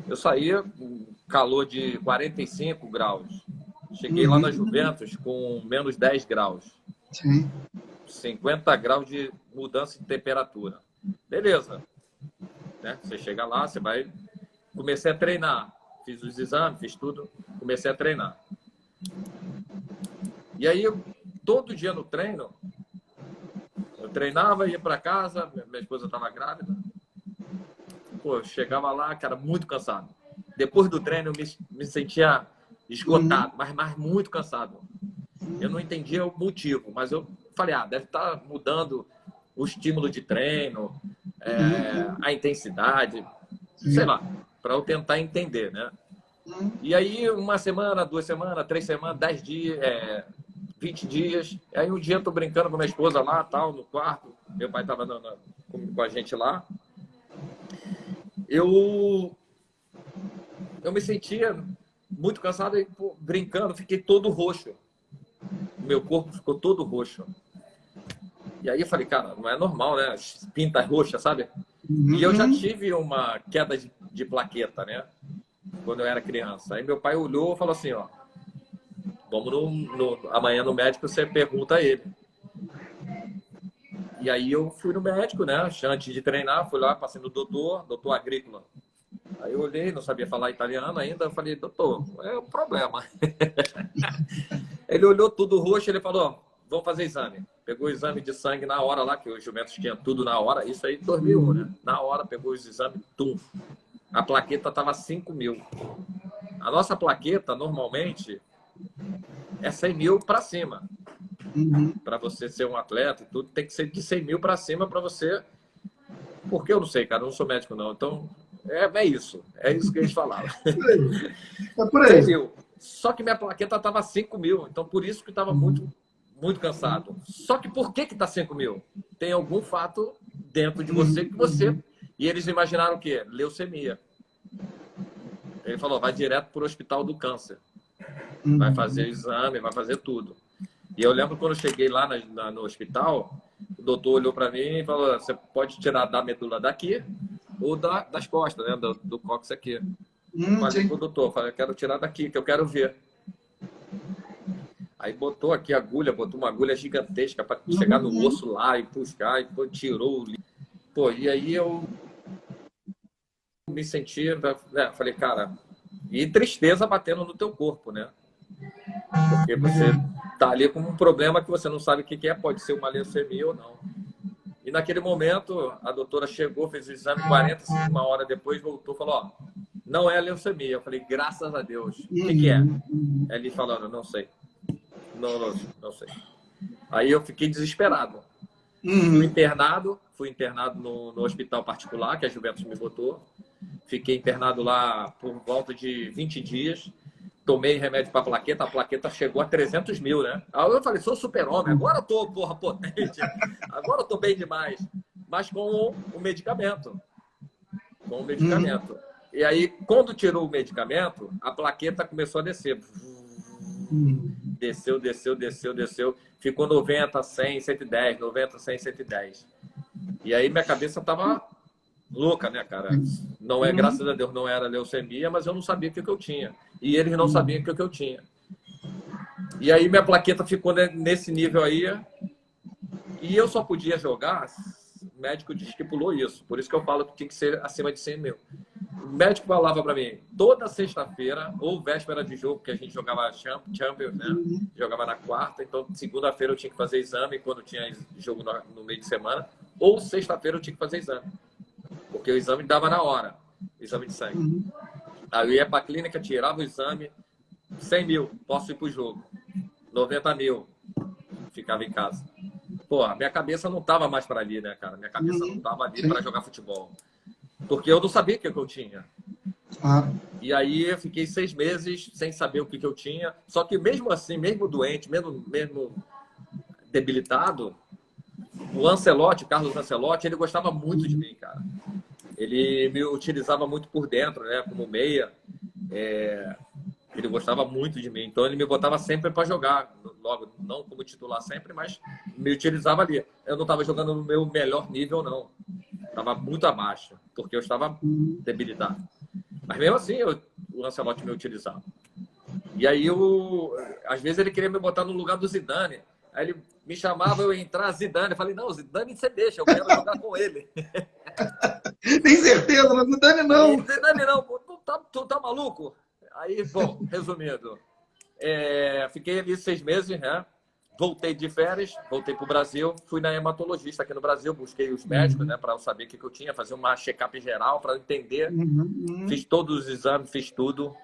eu saía com calor de 45 graus. Cheguei lá na
uhum,
Juventus com menos 10 graus.
sim.
50 graus de mudança de temperatura. Beleza, né? Você chega lá, você vai... Comecei a treinar. Fiz os exames, fiz tudo. Comecei a treinar. E aí, todo dia no treino, eu treinava, ia para casa, minha esposa estava grávida. Pô, eu chegava lá, cara, muito cansado. Depois do treino, eu me sentia
Uhum,
esgotado, mas muito cansado. Eu não entendia o motivo, mas eu falei, deve estar mudando o estímulo de treino,
uhum,
a intensidade, sei
sim.
lá, para eu tentar entender, né?
Uhum,
E aí, uma semana, 2 semanas, 3 semanas, 10 dias, 20 dias. Aí um dia eu tô brincando com minha esposa lá, tal, no quarto. Meu pai tava com a gente lá. Eu, eu me sentia muito cansado e, pô, brincando, fiquei todo roxo. O meu corpo ficou todo roxo. E aí eu falei, cara, não é normal, né? Pinta roxa, sabe? E eu já
uhum,
tive uma queda de plaqueta, né? Quando eu era criança. Aí meu pai olhou e falou assim, ó, vamos amanhã no médico, você pergunta a ele. E aí eu fui no médico, né? Antes de treinar, fui lá, passei no doutor Agrícola. Aí eu olhei, não sabia falar italiano ainda, eu falei, doutor, qual é o problema? Ele olhou tudo roxo, ele falou, vamos fazer exame. Pegou o exame de sangue na hora lá, que os Juventus tinham tudo na hora, isso aí em 2001, né?
uhum,
Na hora pegou os exames, tum. A plaqueta estava 5.000. A nossa plaqueta, normalmente, é 100.000 para cima.
uhum.
Para você ser um atleta e tudo, tem que ser de 100.000 para cima para você. Porque eu não sei, cara, eu não sou médico, não. Então, é isso. É isso que eles falaram.
Por aí. É por
100
aí.
mil. Só que minha plaqueta estava 5.000. Então, por isso que estava muito,
Uhum,
muito cansado. Só que por que está 5.000? Tem algum fato dentro de você
uhum,
que você.
uhum,
E eles imaginaram o quê? Leucemia. Ele falou: vai direto para o hospital do câncer. Vai fazer o
uhum,
exame, vai fazer tudo. E eu lembro quando eu cheguei lá no hospital, o doutor olhou para mim e falou: você pode tirar da medula daqui ou das costas, né? Do cóccix aqui. Falei pro
sim.
doutor, falei, eu quero tirar daqui, que eu quero ver. Aí botou aqui a agulha, botou uma agulha gigantesca para chegar no
Uhum,
osso lá e puxar, e pô, tirou. Pô, e aí eu me senti, né, falei, cara, e tristeza batendo no teu corpo, né? Porque você
uhum,
tá ali com um problema que você não sabe o que é, pode ser uma leucemia ou não. E naquele momento, a doutora chegou, fez o exame, 45, uma hora depois, voltou e falou, ó, não é leucemia. Eu falei, graças a Deus. O que é?
uhum, uhum,
Ele falando, não sei. Não sei. Aí eu fiquei desesperado.
uhum,
Fui internado no hospital particular, que a Juventus me botou. Fiquei internado lá por volta de 20 dias. Tomei remédio para a plaqueta chegou a 300.000, né? Aí eu falei, sou super-homem, agora eu tô, porra, potente, agora eu tô bem demais. Mas com o medicamento. Com o
uhum,
medicamento. E aí, quando tirou o medicamento, a plaqueta começou a descer.
uhum,
Desceu, desceu, desceu, desceu. Ficou 90, 100, 110, 90, 100, 110. E aí minha cabeça tava louca, né, cara? Não é,
uhum,
graças a Deus, não era leucemia, mas eu não sabia o que eu tinha. E eles não sabiam
uhum.
o que eu tinha. E aí minha plaqueta ficou nesse nível aí. E eu só podia jogar, o médico estipulou isso. Por isso que eu falo que tinha que ser acima de 100.000. O médico falava para mim, toda sexta-feira, ou véspera de jogo, que a gente jogava Champions, né? Jogava na quarta, então segunda-feira eu tinha que fazer exame quando tinha jogo no meio de semana, ou sexta-feira eu tinha que fazer exame, porque o exame dava na hora, exame de sangue.
Uhum.
Aí eu ia para a clínica, tirava o exame, 100.000, posso ir para o jogo. 90.000, ficava em casa. Pô, minha cabeça não tava mais para ali, né, cara? Minha cabeça não
Uhum.
tava ali para
Sim,
jogar futebol. Porque eu não sabia o que eu tinha.
claro.
E aí eu fiquei 6 meses sem saber o que eu tinha. Só que mesmo assim, mesmo doente, mesmo debilitado, o Ancelotti, Carlos Ancelotti, ele gostava muito de mim, cara. Ele me utilizava muito por dentro, né? Como meia. Ele gostava muito de mim. Então, ele me botava sempre para jogar. Logo, não como titular sempre, mas me utilizava ali. Eu não estava jogando no meu melhor nível, não. Estava muito abaixo, porque eu estava debilitado. Mas mesmo assim, o Ancelotti me utilizava. E aí, às vezes, ele queria me botar no lugar do Zidane. Aí ele me chamava, eu ia entrar, Zidane. Eu falei, não, Zidane você deixa, eu quero jogar com ele.
Tem certeza, mas Zidane não.
Zidane não, tu tá maluco? Aí, bom, resumindo, fiquei ali 6 meses, né? Voltei de férias, voltei para o Brasil, fui na hematologista aqui no Brasil, busquei os médicos, né, para eu saber o que eu tinha, fazer uma check-up geral para entender. Fiz todos os exames, fiz tudo.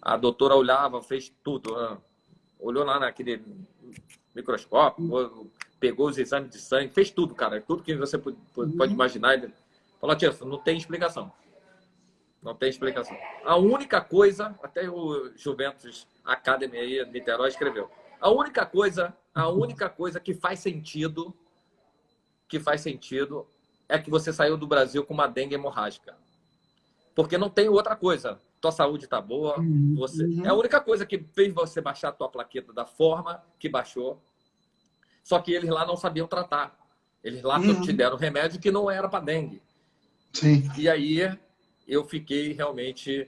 A doutora olhava, fez tudo. Olhou lá naquele microscópio, pegou os exames de sangue, fez tudo, cara. Tudo que você pode imaginar. Ele falou, tia, não tem explicação. Não tem explicação. A única coisa, até o Juventus Academy aí, Niterói, escreveu. A única coisa que faz sentido é que você saiu do Brasil com uma dengue hemorrágica. Porque não tem outra coisa. Tua saúde tá boa. É a única coisa que fez você baixar a tua plaqueta da forma que baixou. Só que eles lá não sabiam tratar. Eles lá te deram remédio que não era para dengue.
Sim.
E aí eu fiquei realmente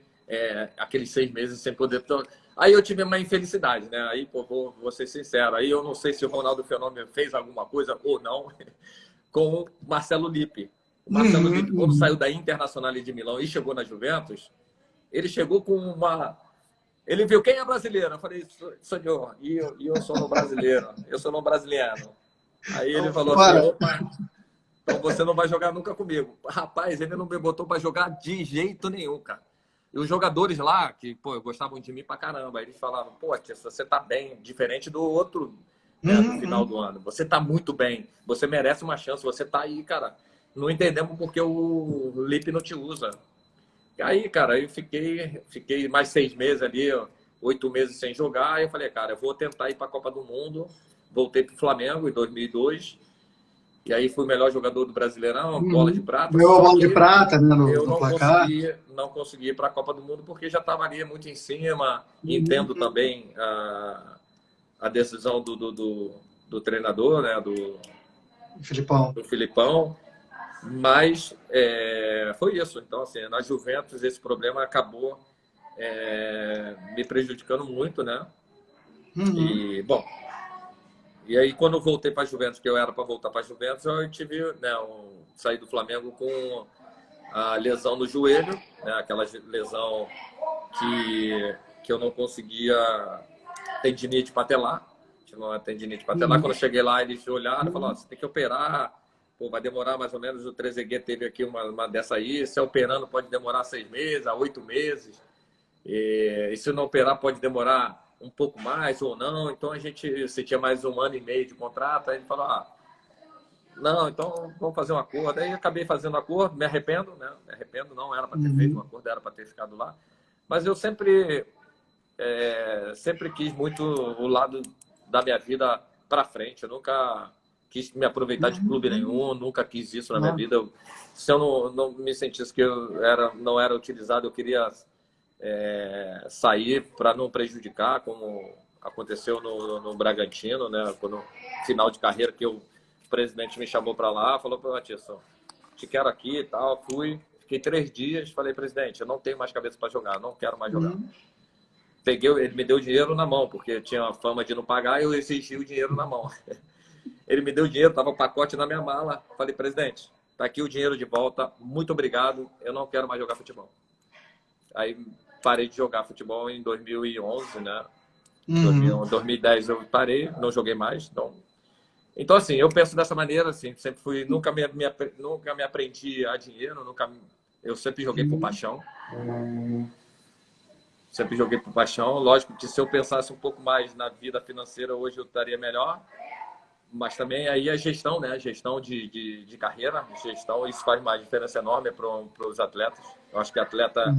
aqueles 6 meses sem poder... Aí eu tive uma infelicidade, né? Aí, pô, vou ser sincero, aí eu não sei se o Ronaldo Fenômeno fez alguma coisa ou não com o Marcelo Lippi. O Marcelo Lippi, quando saiu da Internacional de Milão e chegou na Juventus, ele chegou com uma... Ele viu, quem é brasileiro? Eu falei, senhor, e eu sou no brasileiro, eu sou no brasileiro. Aí ele falou assim, opa, então você não vai jogar nunca comigo. Rapaz, ele não me botou para jogar de jeito nenhum, cara. E os jogadores lá, que, pô, gostavam de mim pra caramba, eles falavam, pô, tia, você tá bem, diferente do outro, né, no final do ano. Você tá muito bem, você merece uma chance, você tá aí, cara. Não entendemos porque o Lipe não te usa. E aí, cara, eu fiquei mais 6 meses ali, 8 meses sem jogar. Aí eu falei, cara, eu vou tentar ir pra Copa do Mundo. Voltei pro Flamengo em 2002. E aí fui o melhor jogador do Brasileirão, bola de prata.
Ganhou a bola de prata, né,
eu
no placar.
não consegui ir para a Copa do Mundo porque já estava ali muito em cima. Entendo também a decisão do treinador, né, do Filipão. Mas foi isso. Então, assim, na Juventus esse problema acabou me prejudicando muito, né? E, bom... E aí, quando eu voltei para a Juventus, que eu era para voltar para a Juventus, eu tive, né, saí do Flamengo com a lesão no joelho, né, aquela lesão que eu não conseguia, tendinite patelar. Tive uma tendinite patelar. Quando eu cheguei lá, eles olharam e falaram, você tem que operar, pô, vai demorar mais ou menos, o Trezeguet teve aqui uma dessa aí, se operando pode demorar 6 meses, a 8 meses, e se não operar pode demorar um pouco mais ou não, então você tinha mais 1 ano e meio de contrato, aí ele falou, não, então vamos fazer um acordo. Aí acabei fazendo um acordo, me arrependo, né? Me arrependo, não era para ter feito um acordo, era para ter ficado lá. Mas eu sempre quis muito o lado da minha vida para frente, eu nunca quis me aproveitar de clube nenhum, nunca quis isso na minha vida. Se eu não me sentisse que eu não era utilizado, eu queria... sair para não prejudicar, como aconteceu no Bragantino, né? Quando final de carreira que o presidente me chamou para lá, falou para o Matisson, te quero aqui e tal, fui, fiquei 3 dias, falei, presidente, eu não tenho mais cabeça para jogar, não quero mais jogar. Ele me deu dinheiro na mão, porque tinha a fama de não pagar, e eu exigi o dinheiro na mão. Ele me deu dinheiro, tava o pacote na minha mala, falei, presidente, tá aqui o dinheiro de volta, muito obrigado, eu não quero mais jogar futebol. Aí parei de jogar futebol em 2011, né? Em 2010 eu parei, não joguei mais. Então, assim, eu penso dessa maneira, assim, sempre fui, nunca me aprendi a dinheiro, eu sempre joguei por paixão. Sempre joguei por paixão. Lógico que se eu pensasse um pouco mais na vida financeira, hoje eu estaria melhor. Mas também aí a gestão, né? Gestão de carreira, gestão, isso faz uma diferença enorme para os atletas. Eu acho que atleta...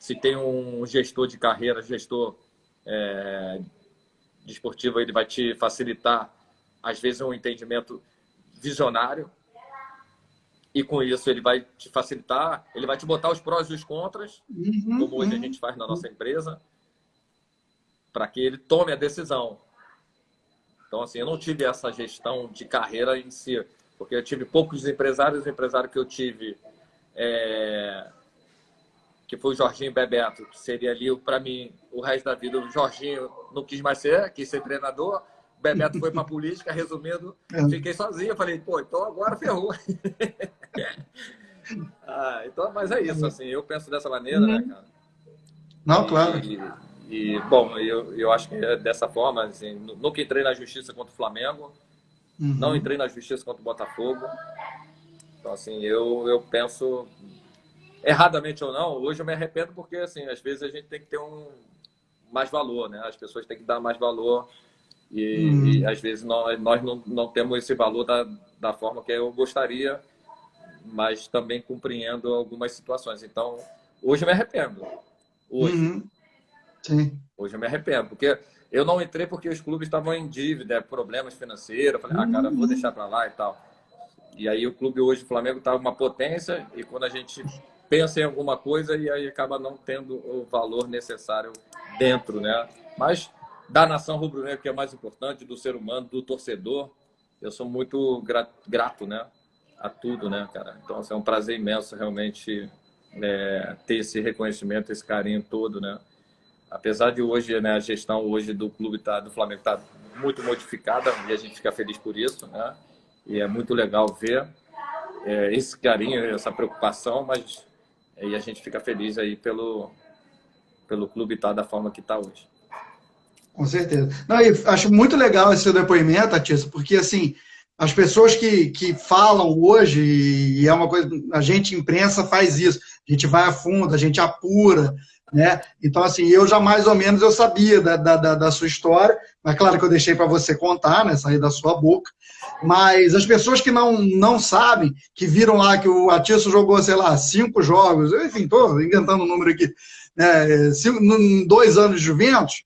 Se tem um gestor de carreira, gestor desportivo, ele vai te facilitar às vezes, um entendimento visionário, e com isso ele vai te facilitar, ele vai te botar os prós e os contras, como hoje a gente faz na nossa empresa, para que ele tome a decisão. Então, assim, eu não tive essa gestão de carreira em si, porque eu tive poucos empresários. O empresário que eu tive, que foi o Jorginho Bebeto, que seria ali, para mim, o resto da vida. O Jorginho não quis mais ser, quis ser treinador. O Bebeto foi para a política, resumindo, fiquei sozinho. Eu falei, pô, então agora ferrou. Então, mas é isso, assim, eu penso dessa maneira, né, cara?
Não, claro.
Bom, eu acho que é dessa forma, assim, nunca entrei na justiça contra o Flamengo, não entrei na justiça contra o Botafogo. Então, assim, eu penso, erradamente ou não, hoje eu me arrependo porque, assim, às vezes a gente tem que ter mais valor, né? As pessoas têm que dar mais valor e às vezes nós não temos esse valor da forma que eu gostaria, mas também compreendo algumas situações. Então, hoje eu me arrependo. Hoje.
Sim.
Hoje eu me arrependo, porque eu não entrei porque os clubes estavam em dívida, problemas financeiros. Eu falei, cara, vou deixar para lá e tal. E aí o clube hoje, o Flamengo, está uma potência, e quando a gente pensa em alguma coisa, e aí acaba não tendo o valor necessário dentro, né? Mas da nação rubro-negra, que é mais importante, do ser humano, do torcedor, eu sou muito grato, né? A tudo, né, cara? Então, assim, é um prazer imenso realmente ter esse reconhecimento, esse carinho todo, né? Apesar de hoje, né, a gestão hoje do clube do Flamengo está muito modificada, e a gente fica feliz por isso, né? E é muito legal ver esse carinho, essa preocupação, mas e a gente fica feliz aí pelo clube estar da forma que está hoje.
Com certeza. Não, eu acho muito legal esse seu depoimento, Atiço, porque assim, as pessoas que falam hoje, e é uma coisa, a gente, imprensa, faz isso, a gente vai a fundo, a gente apura, né? Então, assim, eu já mais ou menos eu sabia da sua história, mas claro que eu deixei para você contar, né? Sair da sua boca. Mas as pessoas que não sabem, que viram lá que o Atiço jogou, sei lá, 5 jogos, enfim, estou inventando um número aqui, né? 2 anos de Juventus,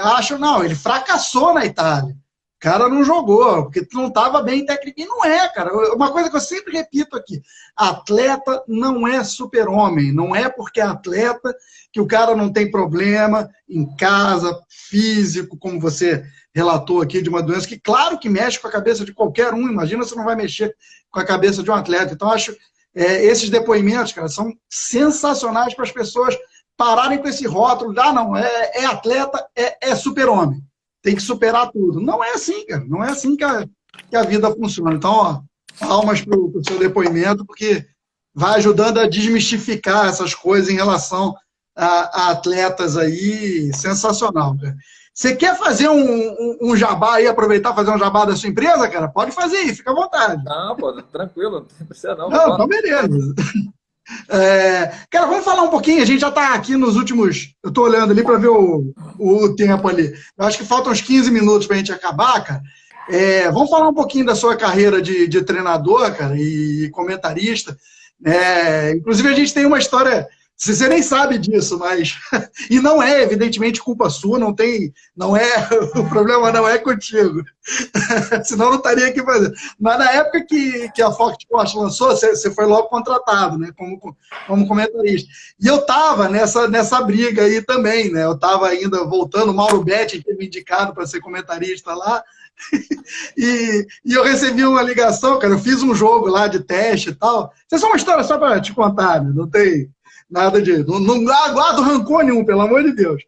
acham, não, ele fracassou na Itália. O cara não jogou, porque não estava bem técnico. E não é, cara. Uma coisa que eu sempre repito aqui: atleta não é super-homem. Não é porque é atleta que o cara não tem problema em casa, físico, como você relatou aqui, de uma doença que, claro, que mexe com a cabeça de qualquer um. Imagina se não vai mexer com a cabeça de um atleta. Então, acho esses depoimentos, cara, são sensacionais para as pessoas pararem com esse rótulo. Não, é atleta, é super-homem. Tem que superar tudo. Não é assim, cara. Não é assim que a vida funciona. Então, ó, palmas para o seu depoimento, porque vai ajudando a desmistificar essas coisas em relação a atletas aí. Sensacional, cara. Você quer fazer um jabá aí, aproveitar e fazer um jabá da sua empresa, cara? Pode fazer aí, fica à vontade.
Não, pô, tranquilo, não precisa não.
Não, então beleza. Cara, vamos falar um pouquinho, a gente já está aqui nos últimos... Eu estou olhando ali para ver o tempo ali. Eu acho que faltam uns 15 minutos para a gente acabar, cara. Vamos falar um pouquinho da sua carreira de treinador, cara, e comentarista. Inclusive, a gente tem uma história... Você nem sabe disso, mas... E não é, evidentemente, culpa sua, não é... O problema não é contigo. Senão não estaria aqui fazendo. Mas na época que a Fox Sports lançou, você foi logo contratado, né? Como comentarista. E eu estava nessa briga aí também, né? Eu estava ainda voltando, o Mauro Betti tinha me indicado para ser comentarista lá. E eu recebi uma ligação, cara. Eu fiz um jogo lá de teste e tal. Isso é só uma história só para te contar, né? Não tem... Nada de... Não aguardo rancor nenhum, pelo amor de Deus.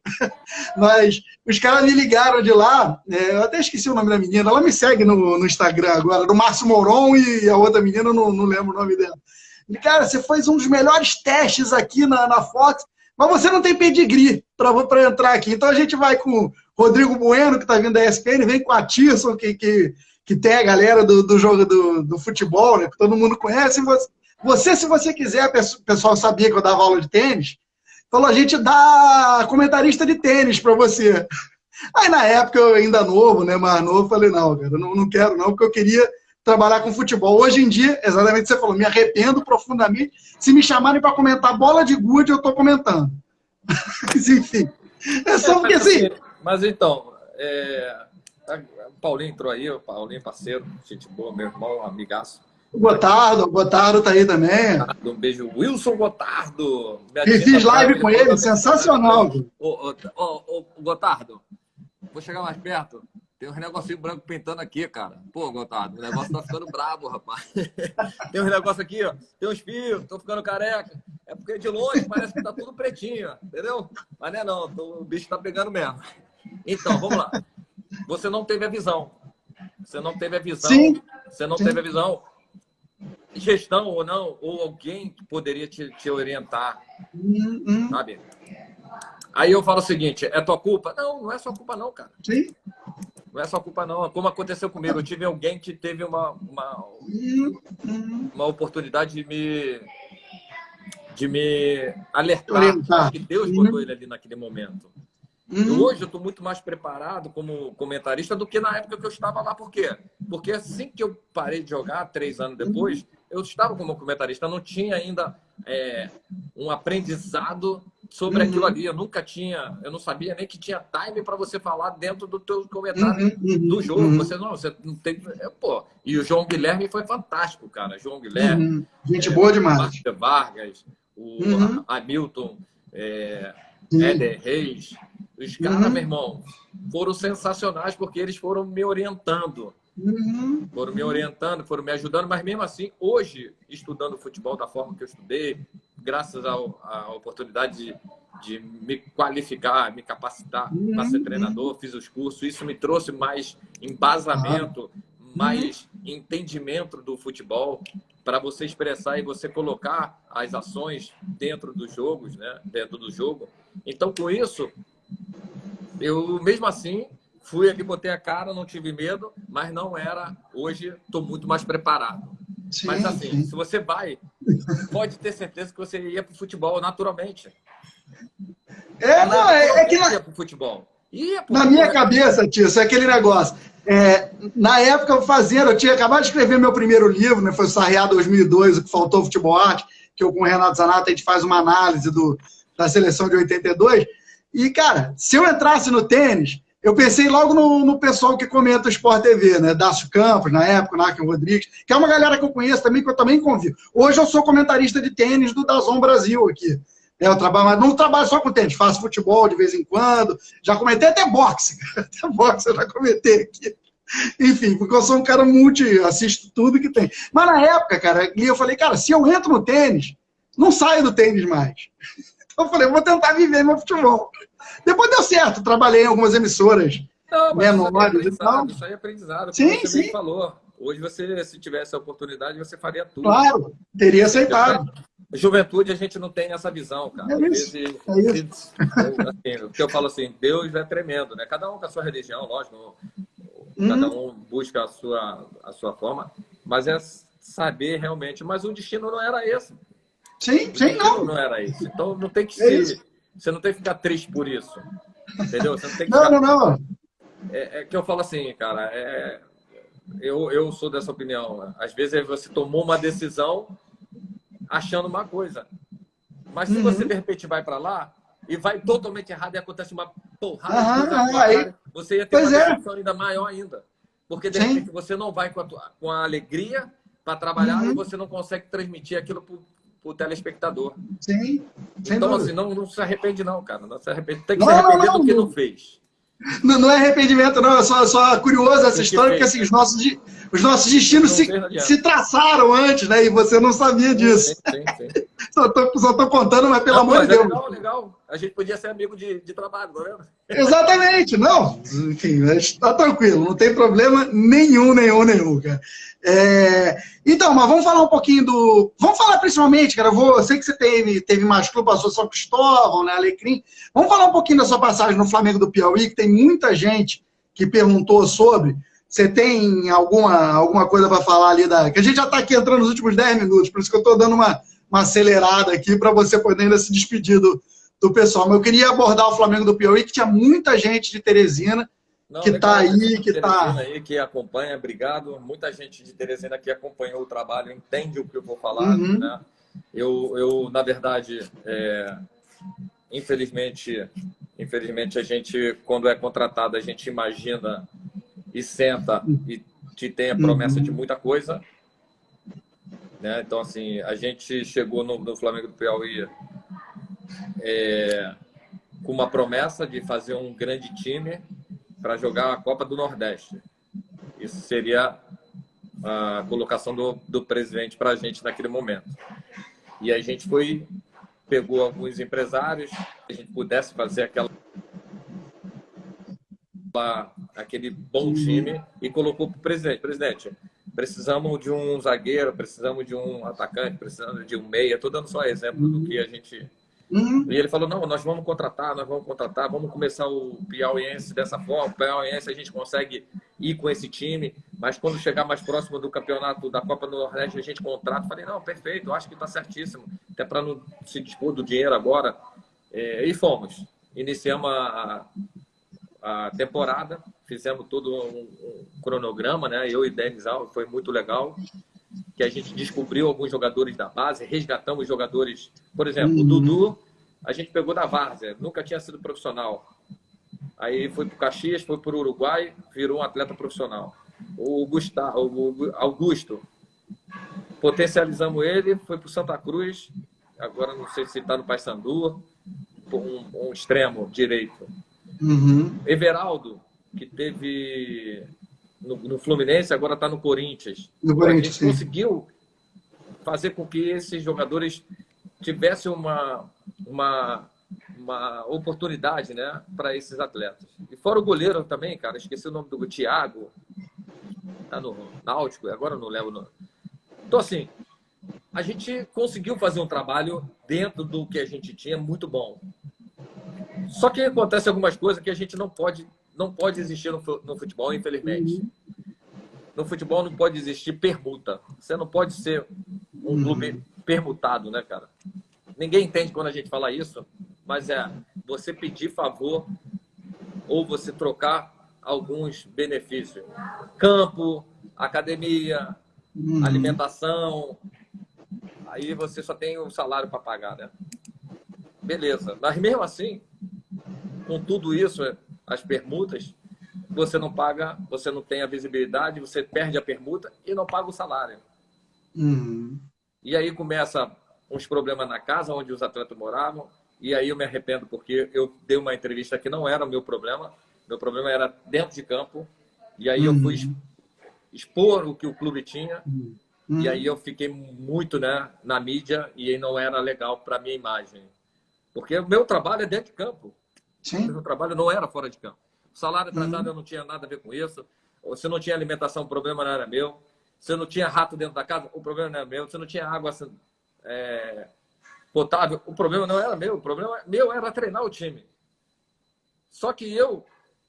Mas os caras me ligaram de lá, eu até esqueci o nome da menina, ela me segue no Instagram agora, do Márcio Mouron, e a outra menina, eu não lembro o nome dela. E, cara, você fez um dos melhores testes aqui na Fox, mas você não tem pedigree para entrar aqui. Então a gente vai com o Rodrigo Bueno, que está vindo da ESPN, vem com a Tirson, que tem a galera do jogo do futebol, né, que todo mundo conhece, e você, se você quiser, o pessoal sabia que eu dava aula de tênis, falou, a gente dá comentarista de tênis para você. Aí, na época, eu ainda novo, né, mais novo, falei, não, cara, não quero não, porque eu queria trabalhar com futebol. Hoje em dia, exatamente o que você falou, me arrependo profundamente. Se me chamarem para comentar bola de gude, eu estou comentando. Mas, enfim, é só porque assim...
Mas, então, O Paulinho entrou aí, o Paulinho parceiro, gente boa, meu irmão, amigaço.
O Gotardo tá aí também.
Um beijo, Wilson Gotardo.
E fiz live com ele, sensacional.
Ô, Gotardo, vou chegar mais perto. Tem uns negocinho branco pintando aqui, cara. Pô, Gotardo, o negócio tá ficando brabo, rapaz. Tem uns negócios aqui, ó. Tem uns fios, tô ficando careca. É porque de longe parece que tá tudo pretinho, entendeu? Mas não é não, o bicho tá pegando mesmo. Então, vamos lá. Você não teve a visão. Você não teve a visão.
Sim.
Você não teve a visão. Gestão ou não, ou alguém que poderia te orientar, sabe? Aí eu falo o seguinte, é tua culpa? Não, não é sua culpa não, cara.
Sim.
Não é sua culpa não. Como aconteceu comigo, eu tive alguém que teve uma oportunidade de me alertar,
orientar.
que Deus botou ele ali naquele momento. E hoje eu estou muito mais preparado como comentarista do que na época que eu estava lá. Por quê? Porque assim que eu parei de jogar, 3 anos depois, eu estava como comentarista. Eu não tinha ainda um aprendizado sobre aquilo ali. Eu não sabia nem que tinha time para você falar dentro do teu comentário do jogo. Você não tem... Pô, e o João Guilherme foi fantástico, cara. João Guilherme.
Gente boa demais.
Márcio Vargas, o Hamilton, Éder Reis. Os caras, meu irmão, foram sensacionais porque eles foram me orientando. Foram me orientando, foram me ajudando, mas mesmo assim, hoje, estudando futebol da forma que eu estudei, graças à oportunidade de me qualificar, me capacitar para ser treinador, fiz os cursos, isso me trouxe mais embasamento, mais entendimento do futebol para você expressar e você colocar as ações dentro dos jogos, né? Dentro do jogo. Então, com isso, eu mesmo assim fui ali, botei a cara, não tive medo, mas não era. Hoje estou muito mais preparado. Sim, mas assim, se você vai, pode ter certeza que você ia para o futebol naturalmente.
É que
ia para o futebol.
Na minha cabeça, tio, isso é aquele negócio. Na época, eu tinha acabado de escrever meu primeiro livro, né? Foi o Sarriá 2002, o que faltou futebol arte, que eu com o Renato Zanata a gente faz uma análise da seleção de 82. E, cara, se eu entrasse no tênis, eu pensei logo no pessoal que comenta o Sport TV, né? Dácio Campos, na época, Narco Rodrigues, que é uma galera que eu conheço também, que eu também convivo. Hoje eu sou comentarista de tênis do DAZN Brasil aqui. Eu trabalho, mas não trabalho só com tênis, faço futebol de vez em quando, já comentei até boxe, até boxe eu já comentei aqui. Enfim, porque eu sou um cara assisto tudo que tem. Mas na época, cara, e eu falei, cara, se eu entro no tênis, não saio do tênis mais. Então eu falei, vou tentar viver meu futebol. Depois deu certo, trabalhei em algumas emissoras menores e tal.
Isso aí é aprendizado,
sim,
você me falou. Hoje você, se tivesse a oportunidade, você faria tudo.
Claro, teria aceitado.
Juventude, a gente não tem essa visão, cara.
É isso.
Assim, o que eu falo assim, Deus é tremendo, né? Cada um com a sua religião, lógico. Cada um busca a sua forma. Mas é saber realmente. Mas o destino não era esse.
Sim,
não era isso. Então não tem que você não tem que ficar triste por isso. Entendeu? Você não tem que
não.
É que eu falo assim, cara, eu sou dessa opinião. Né? Às vezes você tomou uma decisão achando uma coisa. Mas se você, de repente, vai para lá e vai totalmente errado e acontece uma porrada, você ia ter uma decisão ainda maior ainda. Porque, de repente, você não vai com a alegria para trabalhar e você não consegue transmitir aquilo para o telespectador.
Sim.
Então, assim, não se arrepende não, cara. Não se arrepende. Tem que se arrepender do que não fez.
Não é arrependimento, não. É só curioso essa história, porque assim, os nossos destinos se traçaram antes, né? E você não sabia disso.
Sim.
Só tô contando, mas pelo amor de Deus.
Legal. A gente podia ser amigo de trabalho, tá vendo?
Exatamente. Não, enfim, tá tranquilo. Não tem problema nenhum, cara. Então, mas vamos falar um pouquinho Vamos falar principalmente, cara, eu sei que você teve mais clube, passou São Cristóvão, né, Alecrim. Vamos falar um pouquinho da sua passagem no Flamengo do Piauí, que tem muita gente que perguntou sobre. Você tem alguma coisa para falar ali que a gente já está aqui entrando nos últimos 10 minutos, por isso que eu estou dando uma acelerada aqui para você poder ainda se despedir do pessoal. Mas eu queria abordar o Flamengo do Piauí, que tinha muita gente de Teresina, que está aí, que está...
aí, que acompanha, obrigado. Muita gente de Teresina que acompanhou o trabalho, entende o que eu vou falar. Né? Eu, na verdade, infelizmente, a gente, quando é contratado, a gente imagina e senta e te tem a promessa de muita coisa, né? Então, assim, a gente chegou no Flamengo do Piauí com uma promessa de fazer um grande time para jogar a Copa do Nordeste. Isso seria a colocação do presidente para a gente naquele momento. E a gente pegou alguns empresários, que a gente pudesse fazer aquele bom time e colocou para o presidente. Presidente, precisamos de um zagueiro, precisamos de um atacante, precisamos de um meia. Estou dando só exemplo do que a gente... E ele falou, não, nós vamos contratar, vamos começar o Piauiense dessa forma. O Piauiense a gente consegue ir com esse time, mas quando chegar mais próximo do campeonato da Copa do Nordeste, a gente contrata. Falei, não, perfeito, eu acho que está certíssimo, até para não se dispor do dinheiro agora. E fomos. Iniciamos a temporada, fizemos todo um cronograma, né? Eu e Denis Alves, foi muito legal, que a gente descobriu alguns jogadores da base, resgatamos jogadores, por exemplo, o Dudu, a gente pegou da várzea, nunca tinha sido profissional. Aí foi para o Caxias, foi para o Uruguai, virou um atleta profissional. O Augusto, potencializamos ele, foi para o Santa Cruz, agora não sei se está no Paysandu, um extremo direito. Everaldo, que teve no Fluminense, agora está no Corinthians. A gente conseguiu fazer com que esses jogadores tivessem uma oportunidade, né, para esses atletas. E fora o goleiro também, cara, esqueci o nome do Thiago, tá no Náutico, agora eu não lembro. Então, assim, a gente conseguiu fazer um trabalho dentro do que a gente tinha muito bom. Só que acontece algumas coisas que a gente não pode existir no futebol, infelizmente. No futebol não pode existir permuta. Você não pode ser um clube permutado, né, cara? Ninguém entende quando a gente fala isso, mas é você pedir favor ou você trocar alguns benefícios. Campo, academia, alimentação. Aí você só tem o salário para pagar, né? Beleza. Mas mesmo assim, com tudo isso, as permutas, você não paga, você não tem a visibilidade, você perde a permuta e não paga o salário. E aí começa uns problemas na casa onde os atletas moravam, e aí eu me arrependo porque eu dei uma entrevista que não era o meu problema era dentro de campo, e aí eu fui expor o que o clube tinha, e aí eu fiquei muito, né, na mídia, e aí não era legal para minha imagem. Porque o meu trabalho é dentro de campo. Sim. O meu trabalho não era fora de campo. O salário atrasado eu não tinha nada a ver com isso. Se não tinha alimentação, o problema não era meu. Se não tinha rato dentro da casa, o problema não era meu. Se não tinha água potável, o problema não era meu. O problema meu era treinar o time. Só que eu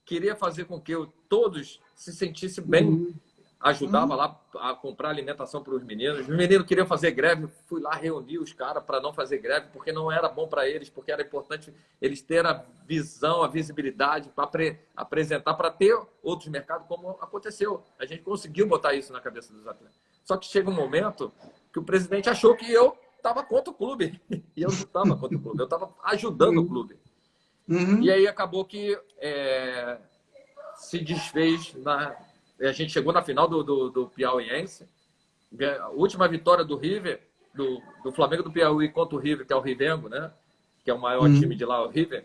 queria fazer com que todos se sentissem bem. Ajudava lá a comprar alimentação para os meninos. Os meninos queriam fazer greve, fui lá reunir os caras para não fazer greve, porque não era bom para eles, porque era importante eles terem a visão, a visibilidade para apresentar, para ter outros mercados, como aconteceu. A gente conseguiu botar isso na cabeça dos atletas. Só que chega um momento que o presidente achou que eu estava contra o clube. E eu não estava contra o clube, eu estava ajudando o clube. E aí acabou que se desfez a gente chegou na final do Piauiense. A última vitória do River, do Flamengo do Piauí contra o River, que é o Rivengo, né? Que é o maior time de lá, o River.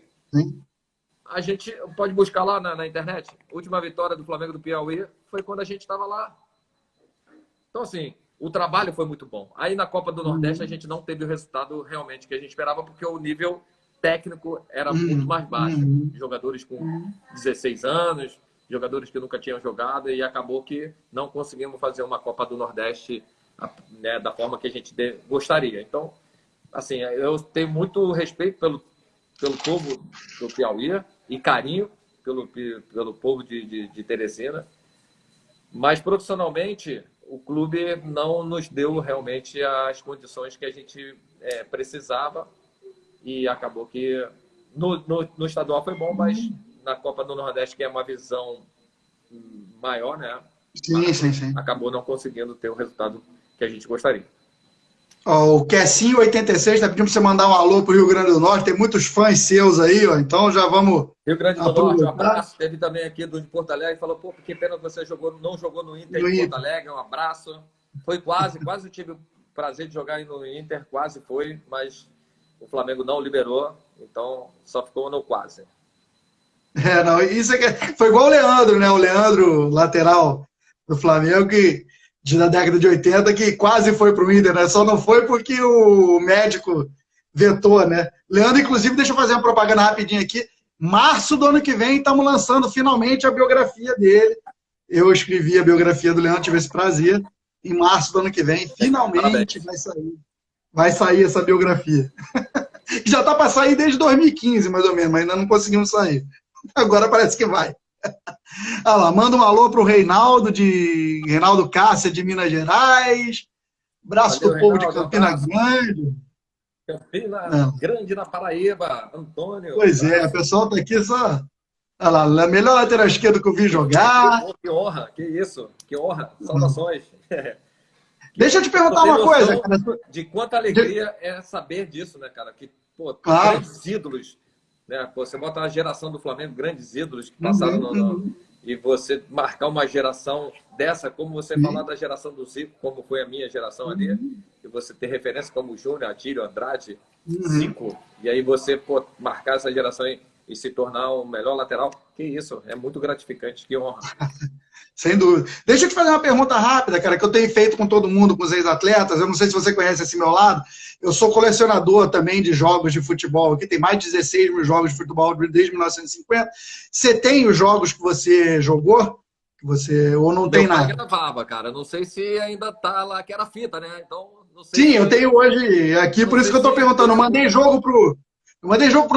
A gente pode buscar lá na internet. A última vitória do Flamengo do Piauí foi quando a gente estava lá. Então, assim, o trabalho foi muito bom. Aí na Copa do Nordeste a gente não teve o resultado realmente que a gente esperava, porque o nível técnico era muito mais baixo. Jogadores com 16 anos, jogadores que nunca tinham jogado, e acabou que não conseguimos fazer uma Copa do Nordeste, né, da forma que a gente gostaria. Então, assim, eu tenho muito respeito pelo povo do Piauí e carinho pelo povo de Teresina, mas profissionalmente o clube não nos deu realmente as condições que a gente precisava, e acabou que no estadual foi bom, mas na Copa do Nordeste, que é uma visão maior, né?
Sim.
Acabou não conseguindo ter o resultado que a gente gostaria.
Ó, o Quessinho86 está pedindo para você mandar um alô para o Rio Grande do Norte. Tem muitos fãs seus aí, ó. Então já vamos
Rio Grande do Norte, um
aproveitar.
abraço. Teve também aqui do de Porto Alegre, falou, pô, que pena que você não jogou no Inter de Porto Alegre, um abraço. Foi quase eu tive o prazer de jogar no Inter, quase foi, mas o Flamengo não liberou, então só ficou no quase.
Não, isso é foi igual o Leandro, né? O Leandro, lateral do Flamengo, da década de 80, que quase foi para o Inter, né? Só não foi porque o médico vetou, né? Leandro, inclusive, deixa eu fazer uma propaganda rapidinho aqui. Março do ano que vem, estamos lançando finalmente a biografia dele. Eu escrevi a biografia do Leandro, tive esse prazer. Em março do ano que vem, finalmente vai sair essa biografia. Já está para sair desde 2015, mais ou menos, mas ainda não conseguimos sair. Agora parece que vai. Olha lá, manda um alô para o Reinaldo Cássia, de Minas Gerais. Abraço para o povo de Campina Grande.
Campina Grande, na Paraíba. Antônio.
Pois é, o pessoal está aqui só... Olha lá, a melhor lateral esquerda que eu vi jogar.
Que honra, que isso. Que honra. Saudações.
Deixa eu te perguntar uma coisa, cara.
De quanta alegria é saber disso, né, cara? Que, pô,
claro,
grandes ídolos, né? Pô, você bota a geração do Flamengo, grandes ídolos que passaram e você marcar uma geração dessa, como você falar da geração do Zico, como foi a minha geração ali, e você ter referência como Júnior, Atílio, Andrade, Zico, e aí você, pô, marcar essa geração e se tornar o melhor lateral, que isso, é muito gratificante, que honra.
Sem dúvida. Deixa eu te fazer uma pergunta rápida, cara, que eu tenho feito com todo mundo, com os ex-atletas. Eu não sei se você conhece esse meu lado. Eu sou colecionador também de jogos de futebol. Aqui tem mais de 16 mil jogos de futebol desde 1950. Você tem os jogos que você jogou? Ou não tem nada?
Eu gravava, cara. Não sei se ainda tá lá, que era fita, né? Então, não sei.
Sim, eu tenho hoje aqui, por isso que eu tô perguntando. Eu mandei jogo pro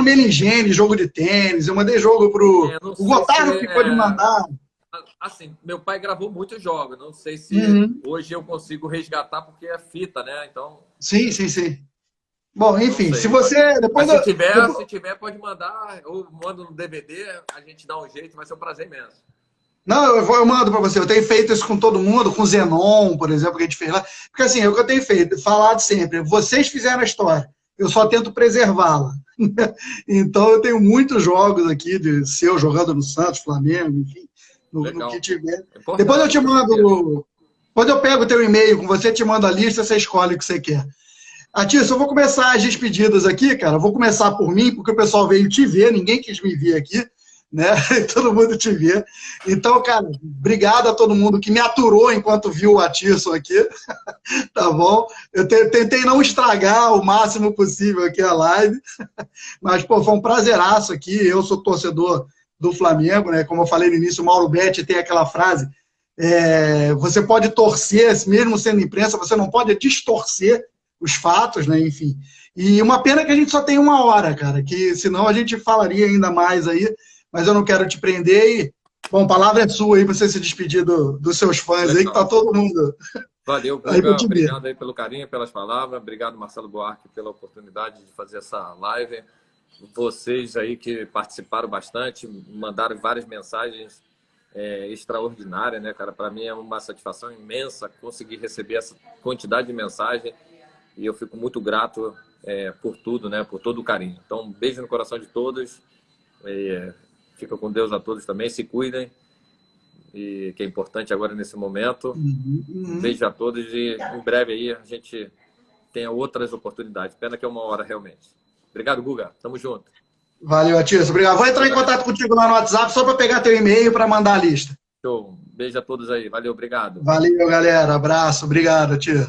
Meligeni, jogo de tênis. Eu mandei jogo pro o Gotardo, que pode mandar.
Assim, meu pai gravou muitos jogos. Não sei se hoje eu consigo resgatar, porque é fita, né? Então...
Sim. Bom, enfim, se você...
Se tiver, pode mandar. Ou manda no DVD, a gente dá um jeito. Vai ser um prazer imenso.
Não, eu mando para você. Eu tenho feito isso com todo mundo, com o Zenon, por exemplo, que a gente fez lá. Porque assim, é o que eu tenho feito, falado sempre. Vocês fizeram a história. Eu só tento preservá-la. Então, eu tenho muitos jogos aqui de seu jogando no Santos, Flamengo, enfim. No que tiver. Depois eu te mando. Quando eu pego o teu e-mail com você, te mando a lista, você escolhe o que você quer. Atílio, eu vou começar as despedidas aqui, cara. Eu vou começar por mim, porque o pessoal veio te ver, ninguém quis me ver aqui, né? Todo mundo te vê. Então, cara, obrigado a todo mundo que me aturou enquanto viu o Atílio aqui. Tá bom? Eu tentei não estragar o máximo possível aqui a live. Mas, pô, foi um prazeraço aqui. Eu sou torcedor do Flamengo, né? Como eu falei no início, o Mauro Betti tem aquela frase, você pode torcer, mesmo sendo imprensa, você não pode distorcer os fatos, né? Enfim. E uma pena que a gente só tem 1 hora, cara, que senão a gente falaria ainda mais aí, mas eu não quero te prender e, bom, a palavra é sua aí, pra você se despedir dos seus fãs. Legal. Aí, que tá todo mundo...
Valeu, Guga, obrigado aí pelo carinho, pelas palavras, obrigado, Marcelo Buarque, pela oportunidade de fazer essa live. Vocês aí que participaram bastante, mandaram várias mensagens extraordinárias, né, cara? Para mim é uma satisfação imensa conseguir receber essa quantidade de mensagem e eu fico muito grato por tudo, né? Por todo o carinho. Então, um beijo no coração de todos. Fica com Deus a todos também, se cuidem, e que é importante agora nesse momento. Um beijo a todos e em breve aí a gente tenha outras oportunidades. Pena que é 1 hora realmente. Obrigado, Guga. Tamo junto.
Valeu, Atílio. Obrigado. Vou entrar em contato contigo lá no WhatsApp só para pegar teu e-mail para mandar a lista.
Show. Beijo a todos aí. Valeu, obrigado.
Valeu, galera. Abraço. Obrigado, Atílio.